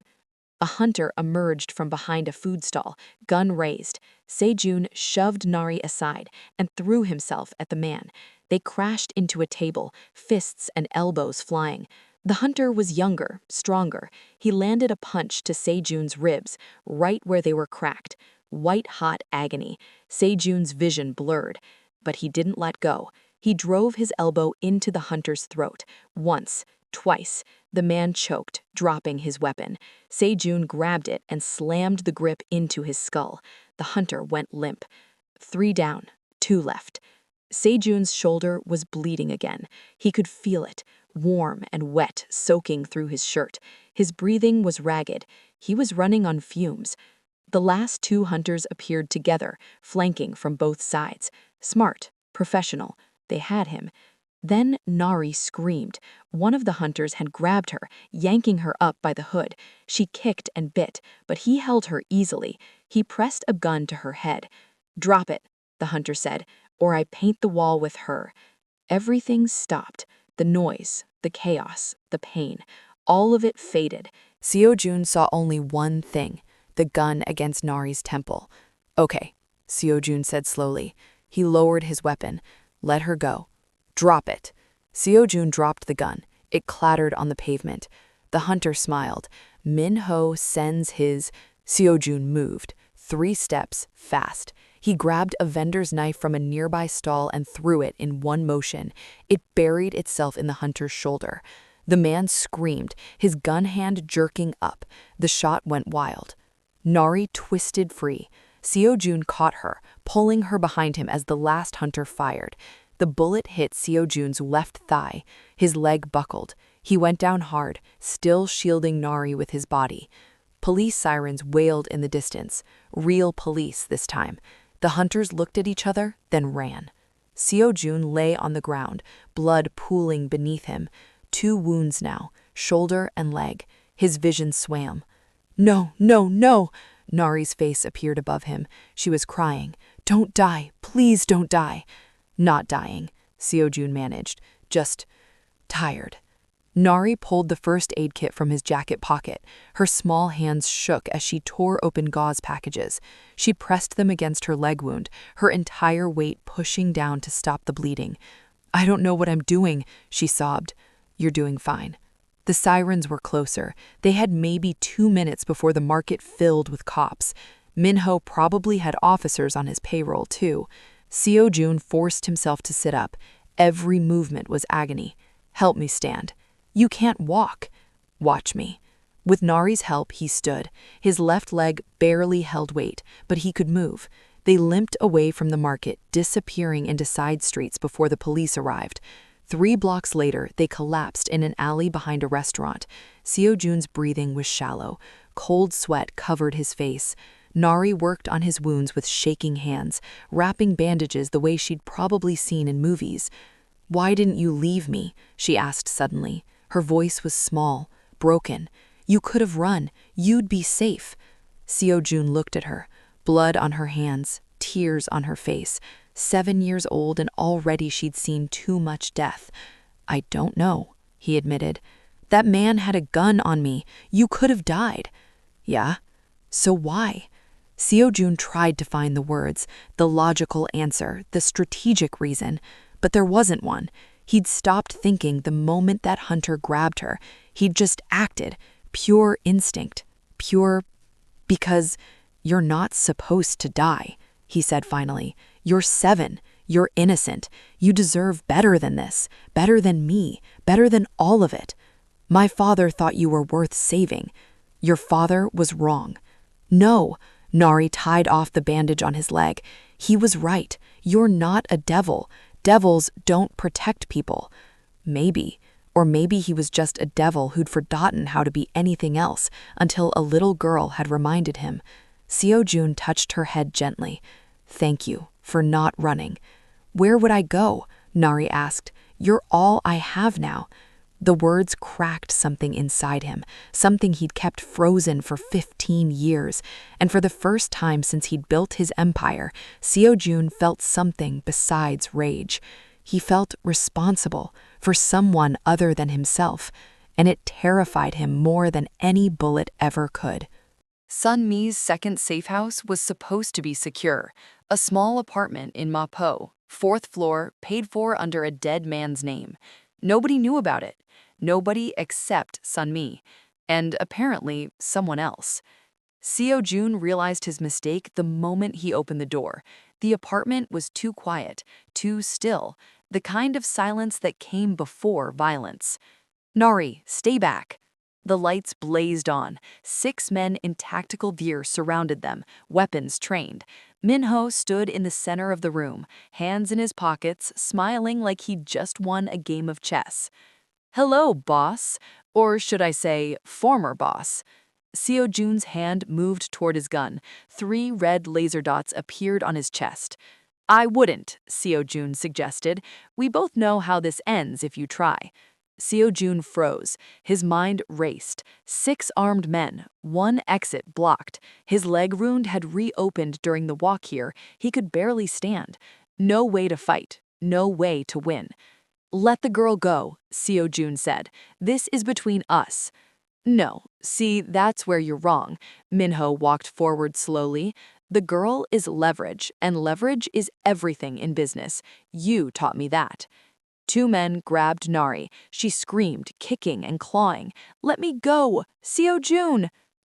A hunter emerged from behind a food stall, gun raised. Se-jun shoved Nari aside and threw himself at the man. They crashed into a table, fists and elbows flying. The hunter was younger, stronger. He landed a punch to Se-jun's ribs, right where they were cracked. White-hot agony. Se-jun's vision blurred. But he didn't let go. He drove his elbow into the hunter's throat. Once, twice. The man choked, dropping his weapon. Se-jun grabbed it and slammed the grip into his skull. The hunter went limp. 3 down, 2 left. Se-jun's shoulder was bleeding again. He could feel it, warm and wet, soaking through his shirt. His breathing was ragged. He was running on fumes. The last 2 hunters appeared together, flanking from both sides. Smart, professional. They had him. Then Nari screamed. One of the hunters had grabbed her, yanking her up by the hood. She kicked and bit, but he held her easily. He pressed a gun to her head. "Drop it," the hunter said, "or I paint the wall with her." Everything stopped. The noise, the chaos, the pain. All of it faded. Se-jun saw only one thing, the gun against Nari's temple. "Okay," Se-jun said slowly. He lowered his weapon. "Let her go." "Drop it." Se-jun dropped the gun. It clattered on the pavement. The hunter smiled. Minho sends his... Se-jun moved. 3 steps, fast. He grabbed a vendor's knife from a nearby stall and threw it in one motion. It buried itself in the hunter's shoulder. The man screamed, his gun hand jerking up. The shot went wild. Nari twisted free. Seo-jun caught her, pulling her behind him as the last hunter fired. The bullet hit Seo-jun's left thigh. His leg buckled. He went down hard, still shielding Nari with his body. Police sirens wailed in the distance. Real police this time. The hunters looked at each other, then ran. Seo-jun lay on the ground, blood pooling beneath him. 2 wounds now, shoulder and leg. His vision swam. No, no, no! Nari's face appeared above him. She was crying. Don't die, please don't die. Not dying, Seo-jun managed, just tired. Nari pulled the first aid kit from his jacket pocket. Her small hands shook as she tore open gauze packages. She pressed them against her leg wound, her entire weight pushing down to stop the bleeding. I don't know what I'm doing, she sobbed. You're doing fine. The sirens were closer. They had maybe 2 minutes before the market filled with cops. Minho probably had officers on his payroll, too. Seo-jun forced himself to sit up. Every movement was agony. Help me stand. You can't walk. Watch me. With Nari's help, he stood. His left leg barely held weight, but he could move. They limped away from the market, disappearing into side streets before the police arrived. 3 blocks later, they collapsed in an alley behind a restaurant. Seo-jun's breathing was shallow. Cold sweat covered his face. Nari worked on his wounds with shaking hands, wrapping bandages the way she'd probably seen in movies. Why didn't you leave me? She asked suddenly. Her voice was small, broken. You could have run. You'd be safe. Seo-jun looked at her, blood on her hands, tears on her face. 7 years old and already she'd seen too much death. I don't know, he admitted. That man had a gun on me. You could have died. Yeah? So why? Seo-jun tried to find the words, the logical answer, the strategic reason, but there wasn't one. He'd stopped thinking the moment that hunter grabbed her. He'd just acted. Pure instinct. Pure because you're not supposed to die, he said finally. You're 7. You're innocent. You deserve better than this. Better than me. Better than all of it. My father thought you were worth saving. Your father was wrong. No. Nari tied off the bandage on his leg. He was right. You're not a devil. Devils don't protect people. Maybe. Or maybe he was just a devil who'd forgotten how to be anything else until a little girl had reminded him. Seo-jun touched her head gently. Thank you for not running. Where would I go? Nari asked. You're all I have now. The words cracked something inside him, something he'd kept frozen for 15 years, and for the first time since he'd built his empire, Seo-jun felt something besides rage. He felt responsible for someone other than himself, and it terrified him more than any bullet ever could. Sun Mi's second safe house was supposed to be secure, a small apartment in Mapo, 4th floor, paid for under a dead man's name. Nobody knew about it. Nobody except Sun Mi, and apparently someone else. Seo-jun realized his mistake the moment he opened the door. The apartment was too quiet, too still, the kind of silence that came before violence. Nari, stay back. The lights blazed on. 6 men in tactical gear surrounded them, weapons trained. Minho stood in the center of the room, hands in his pockets, smiling like he'd just won a game of chess. Hello, boss. Or should I say, former boss. Seo-jun's hand moved toward his gun. 3 red laser dots appeared on his chest. I wouldn't, Seo-jun suggested. We both know how this ends if you try. Seo-jun froze. His mind raced. 6 armed men, 1 exit blocked. His leg wound had reopened during the walk here. He could barely stand. No way to fight. No way to win. Let the girl go, Seo-jun said. This is between us. No, see, that's where you're wrong. Minho walked forward slowly. The girl is leverage, and leverage is everything in business. You taught me that. 2 men grabbed Nari. She screamed, kicking and clawing. Let me go! Seo-jun!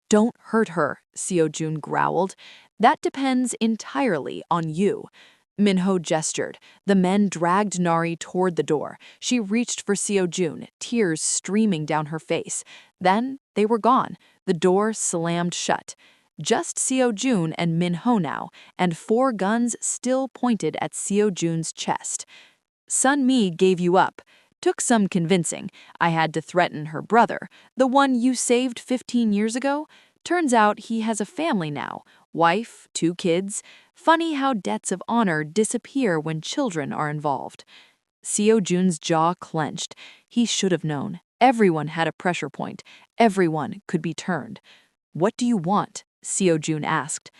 Don't hurt her, Seo-jun growled. That depends entirely on you. Minho gestured. The men dragged Nari toward the door. She reached for Seo-jun, tears streaming down her face. Then they were gone. The door slammed shut. Just Seo-jun and Min-ho now, and 4 guns still pointed at Seo-jun's chest. Sun-mi gave you up. Took some convincing. I had to threaten her brother, the one you saved 15 years ago. Turns out he has a family now, wife, 2 kids. Funny how debts of honor disappear when children are involved. Seo-jun's jaw clenched. He should have known. Everyone had a pressure point. Everyone could be turned. What do you want? Seo-jun asked.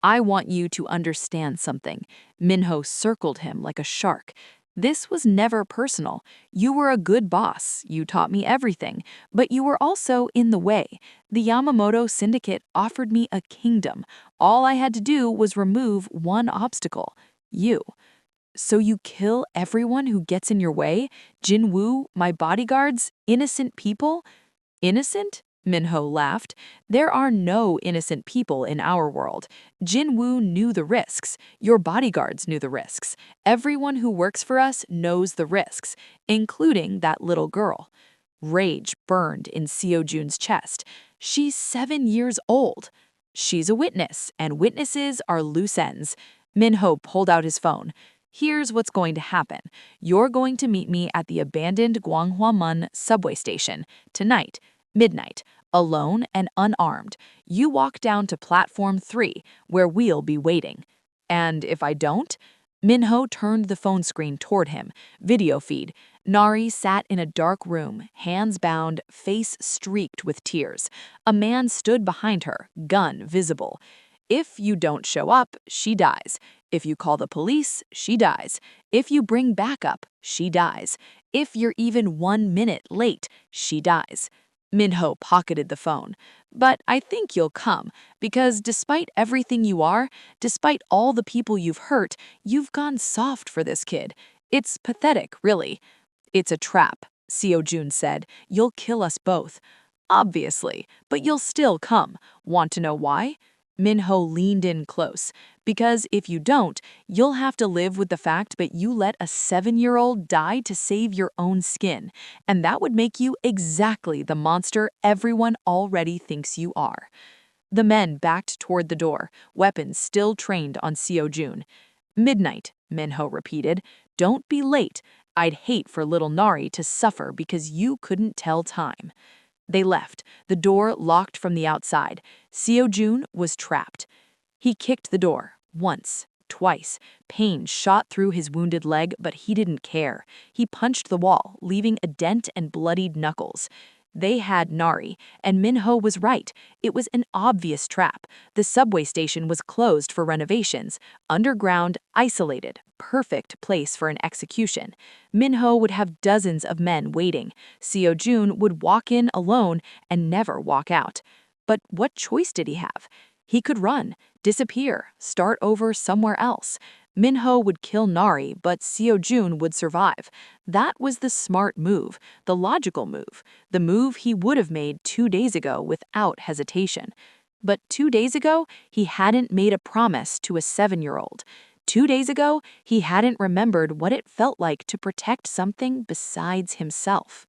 I want you to understand something. Min-ho circled him like a shark. This was never personal. You were a good boss. You taught me everything. But you were also in the way. The Yamamoto Syndicate offered me a kingdom. All I had to do was remove one obstacle. You. So you kill everyone who gets in your way? Jin-woo, my bodyguards, innocent people? Innocent? Min-ho laughed. There are no innocent people in our world. Jin-woo knew the risks. Your bodyguards knew the risks. Everyone who works for us knows the risks, including that little girl. Rage burned in Seo-jun's chest. She's 7 years old. She's a witness, and witnesses are loose ends. Min-ho pulled out his phone. Here's what's going to happen. You're going to meet me at the abandoned Gwanghwamun subway station tonight, midnight, alone and unarmed. You walk down to platform 3, where we'll be waiting. And if I don't? Min-ho turned the phone screen toward him. Video feed. Nari sat in a dark room, hands bound, face streaked with tears. A man stood behind her, gun visible. If you don't show up, she dies. If you call the police, she dies. If you bring backup, she dies. If you're even 1 minute late, she dies. Min-ho pocketed the phone. But I think you'll come, because despite everything you are, despite all the people you've hurt, you've gone soft for this kid. It's pathetic, really. It's a trap, Seo-jun said. You'll kill us both. Obviously, but you'll still come. Want to know why? Min-ho leaned in close. Because if you don't, you'll have to live with the fact that you let a 7-year-old die to save your own skin. And that would make you exactly the monster everyone already thinks you are. The men backed toward the door, weapons still trained on Seo-jun. Midnight, Min-ho repeated. Don't be late. I'd hate for little Nari to suffer because you couldn't tell time. They left, the door locked from the outside. Seo-jun was trapped. He kicked the door, once, twice. Pain shot through his wounded leg, but he didn't care. He punched the wall, leaving a dent and bloodied knuckles. They had Nari, and Min-ho was right. It was an obvious trap. The subway station was closed for renovations. Underground, isolated, perfect place for an execution. Min-ho would have dozens of men waiting. Seo-jun would walk in alone and never walk out. But what choice did he have? He could run, disappear, start over somewhere else. Min-ho would kill Nari, but Seo-jun would survive. That was the smart move, the logical move, the move he would have made 2 days ago without hesitation. But 2 days ago, he hadn't made a promise to a 7-year-old. 2 days ago, he hadn't remembered what it felt like to protect something besides himself.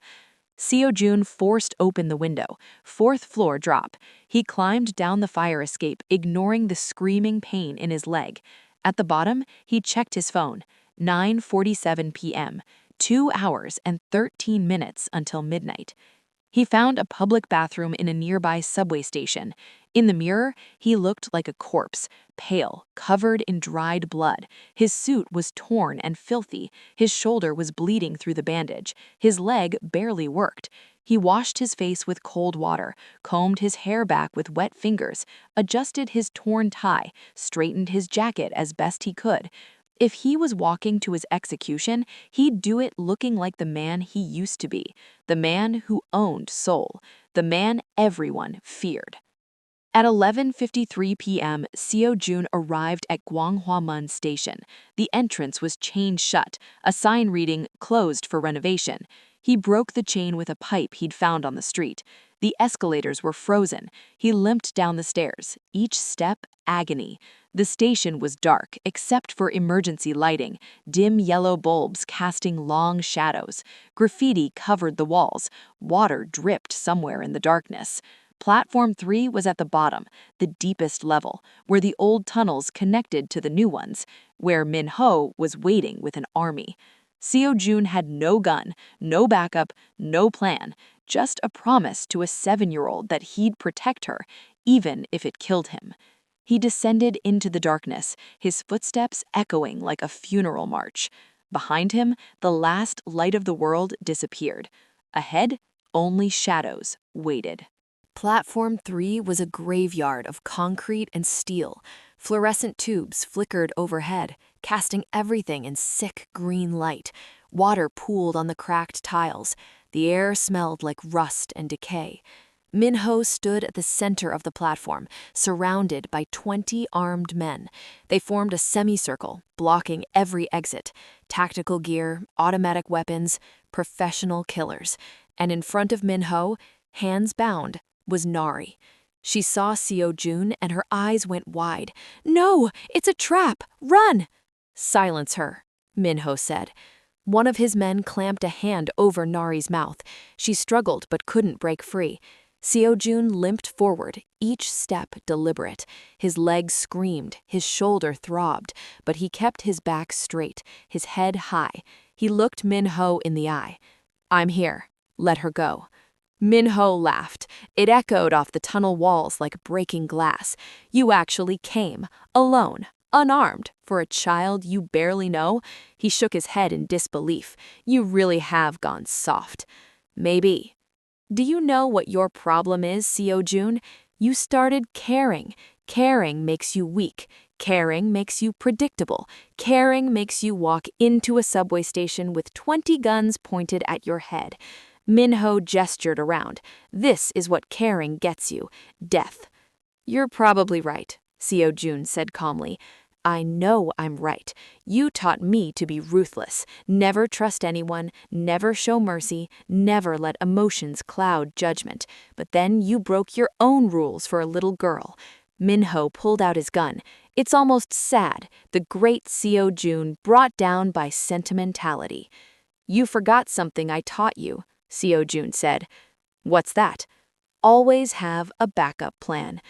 Seo-jun forced open the window, 4th floor drop. He climbed down the fire escape, ignoring the screaming pain in his leg. At the bottom, he checked his phone. 9:47 p.m., 2 hours and 13 minutes until midnight. He found a public bathroom in a nearby subway station. In the mirror, he looked like a corpse, pale, covered in dried blood. His suit was torn and filthy. His shoulder was bleeding through the bandage. His leg barely worked. He washed his face with cold water, combed his hair back with wet fingers, adjusted his torn tie, straightened his jacket as best he could. If he was walking to his execution, he'd do it looking like the man he used to be, the man who owned Seoul, the man everyone feared. At 11:53 p.m., Seo-jun arrived at Gwanghwamun Station. The entrance was chained shut, a sign reading, "Closed for renovation." He broke the chain with a pipe he'd found on the street. The escalators were frozen. He limped down the stairs, each step agony. The station was dark, except for emergency lighting, dim yellow bulbs casting long shadows. Graffiti covered the walls. Water dripped somewhere in the darkness. Platform 3 was at the bottom, the deepest level, where the old tunnels connected to the new ones, where Min-ho was waiting with an army. Seo-jun had no gun, no backup, no plan, just a promise to a 7-year-old that he'd protect her, even if it killed him. He descended into the darkness, his footsteps echoing like a funeral march. Behind him, the last light of the world disappeared. Ahead, only shadows waited. Platform 3 was a graveyard of concrete and steel. Fluorescent tubes flickered overhead, casting everything in sick green light. Water pooled on the cracked tiles. The air smelled like rust and decay. Min-ho stood at the center of the platform, surrounded by 20 armed men. They formed a semicircle, blocking every exit. Tactical gear, automatic weapons, professional killers. And in front of Min-ho, hands bound, was Nari. She saw Seo-jun and her eyes went wide. "No, it's a trap! Run!" "Silence her," Min-ho said. One of his men clamped a hand over Nari's mouth. She struggled but couldn't break free. Seo-jun limped forward, each step deliberate. His legs screamed, his shoulder throbbed, but he kept his back straight, his head high. He looked Min-ho in the eye. "I'm here. Let her go." Min-ho laughed. It echoed off the tunnel walls like breaking glass. "You actually came, alone, unarmed, for a child you barely know?" He shook his head in disbelief. "You really have gone soft." "Maybe. Do you know what your problem is, Seo-jun? You started caring. Caring makes you weak. Caring makes you predictable. Caring makes you walk into a subway station with 20 guns pointed at your head." Min-ho gestured around. "This is what caring gets you. Death." "You're probably right," Seo-jun said calmly. "I know I'm right. You taught me to be ruthless. Never trust anyone, never show mercy, never let emotions cloud judgment. But then you broke your own rules for a little girl." Min-ho pulled out his gun. It's almost sad, the great Seo-jun brought down by sentimentality. "You forgot something I taught you," Seo-jun said. "What's that?" "Always have a backup plan."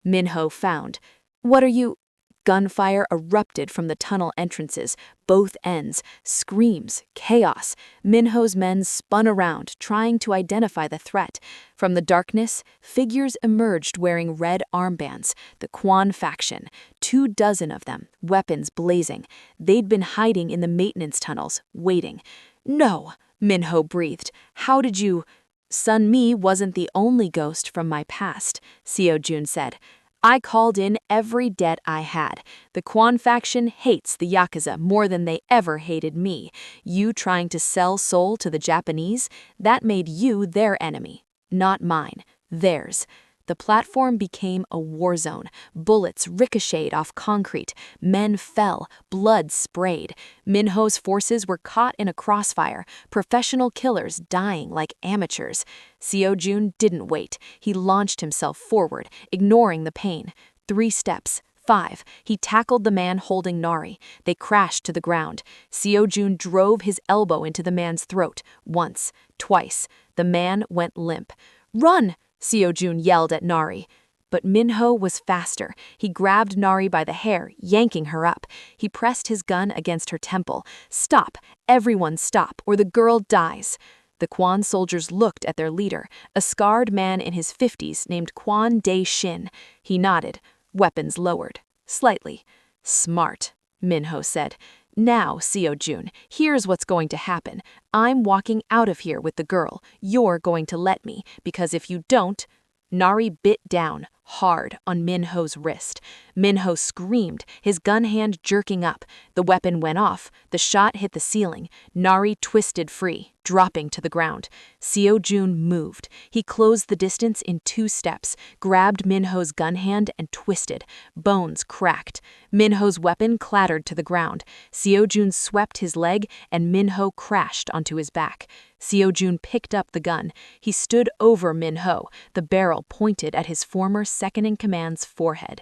Min-ho found. "What are you—" Gunfire erupted from the tunnel entrances, both ends. Screams, chaos. Min-ho's men spun around, trying to identify the threat. From the darkness, figures emerged wearing red armbands. The Kwon faction. 24 of them, weapons blazing. They'd been hiding in the maintenance tunnels, waiting. "No!" Min-ho breathed. "How did you—" "Sun-mi wasn't the only ghost from my past," Seo-jun said. "I called in every debt I had. The Kwon faction hates the Yakuza more than they ever hated me. You trying to sell Seoul to the Japanese, that made you their enemy. Not mine, theirs." The platform became a war zone. Bullets ricocheted off concrete. Men fell. Blood sprayed. Min-ho's forces were caught in a crossfire. Professional killers dying like amateurs. Seo-jun didn't wait. He launched himself forward, ignoring the pain. 3 steps. 5. He tackled the man holding Nari. They crashed to the ground. Seo-jun drove his elbow into the man's throat. Once. Twice. The man went limp. "Run!" Seo-jun yelled at Nari. But Min-ho was faster. He grabbed Nari by the hair, yanking her up. He pressed his gun against her temple. "Stop! Everyone stop, or the girl dies!" The Kwon soldiers looked at their leader, a scarred man in his 50s named Kwon Dae-shin. He nodded, weapons lowered. Slightly. "Smart," Min-ho said. "Now, Seo-jun, here's what's going to happen. I'm walking out of here with the girl. You're going to let me, because if you don't—" Nari bit down, hard, on Min-ho's wrist. Min-ho screamed, his gun hand jerking up. The weapon went off. The shot hit the ceiling. Nari twisted free, dropping to the ground. Seo-jun moved. He closed the distance in 2 steps, grabbed Min-ho's gun hand and twisted. Bones cracked. Min-ho's weapon clattered to the ground. Seo-jun swept his leg, and Min-ho crashed onto his back. Seo-jun picked up the gun. He stood over Min-ho, the barrel pointed at his former second-in-command's forehead.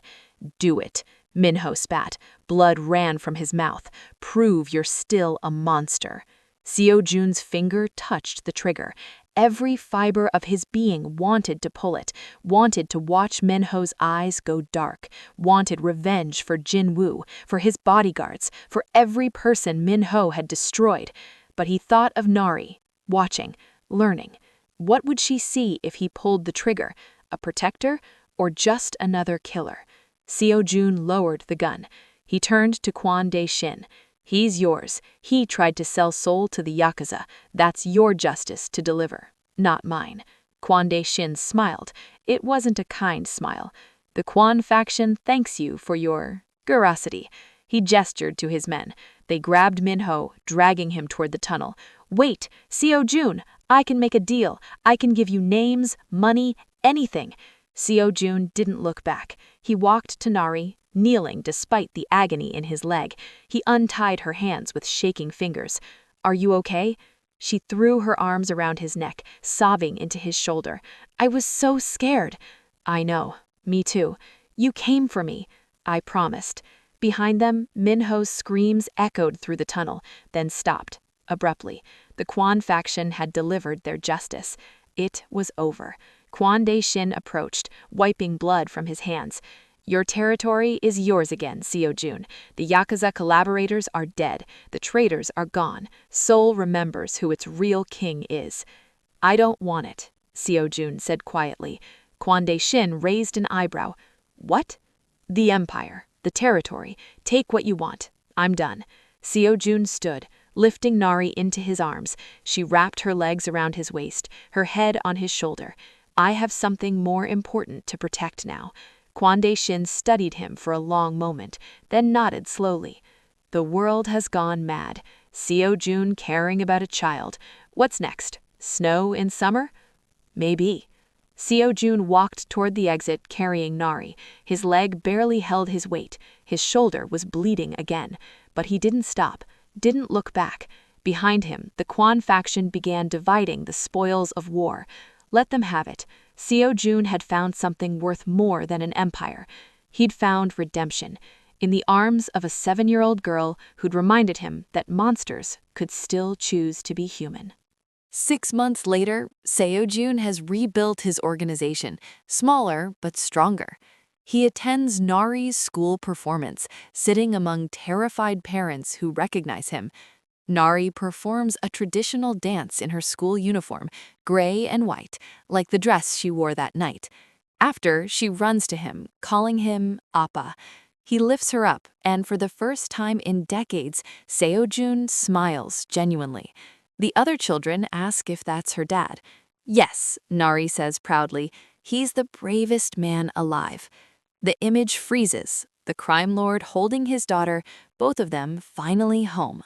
"Do it," Min-ho spat. Blood ran from his mouth. "Prove you're still a monster." Seo-jun's finger touched the trigger. Every fiber of his being wanted to pull it, wanted to watch Minho's eyes go dark, wanted revenge for Jin Woo, for his bodyguards, for every person Minho had destroyed. But he thought of Nari, watching, learning. What would she see if he pulled the trigger? A protector or just another killer? Seo Jun lowered the gun. He turned to Kwon Dae-shin. He's yours. He tried to sell Seoul to the Yakuza. That's your justice to deliver, not mine. Kwon Dae-shin smiled. It wasn't a kind smile. The Kwon faction thanks you for your ferocity. He gestured to his men. They grabbed Minho, dragging him toward the tunnel. Wait, Seo Jun, I can make a deal. I can give you names, money, anything. Seo Jun didn't look back. He walked to Nari, kneeling despite the agony in his leg. He untied her hands with shaking fingers. Are you okay? She threw her arms around his neck, sobbing into his shoulder. I was so scared. I know. Me too. You came for me. I promised. Behind them, Minho's screams echoed through the tunnel, then stopped, abruptly. The Kwon faction had delivered their justice. It was over. Kwon Dae-shin approached, wiping blood from his hands. Your territory is yours again, Seo Jun. The Yakuza collaborators are dead. The traitors are gone. Seoul remembers who its real king is. I don't want it, Seo Jun said quietly. Kwon Dae-shin raised an eyebrow. What? The empire, the territory. Take what you want. I'm done. Seo Jun stood, lifting Nari into his arms. She wrapped her legs around his waist, her head on his shoulder. I have something more important to protect now. Kwon Dae-shin studied him for a long moment, then nodded slowly. The world has gone mad. Seo Jun caring about a child. What's next? Snow in summer? Maybe. Seo Jun walked toward the exit carrying Nari. His leg barely held his weight. His shoulder was bleeding again. But he didn't stop, didn't look back. Behind him, the Kwon faction began dividing the spoils of war. Let them have it. Seo Jun had found something worth more than an empire. He'd found redemption in the arms of a 7-year-old girl who'd reminded him that monsters could still choose to be human. 6 months later, Seo Jun has rebuilt his organization, smaller but stronger. He attends Nari's school performance, sitting among terrified parents who recognize him. Nari performs a traditional dance in her school uniform, gray and white, like the dress she wore that night. After, she runs to him, calling him Appa. He lifts her up, and for the first time in decades, Seo Jun smiles genuinely. The other children ask if that's her dad. Yes, Nari says proudly, he's the bravest man alive. The image freezes, the crime lord holding his daughter, both of them finally home.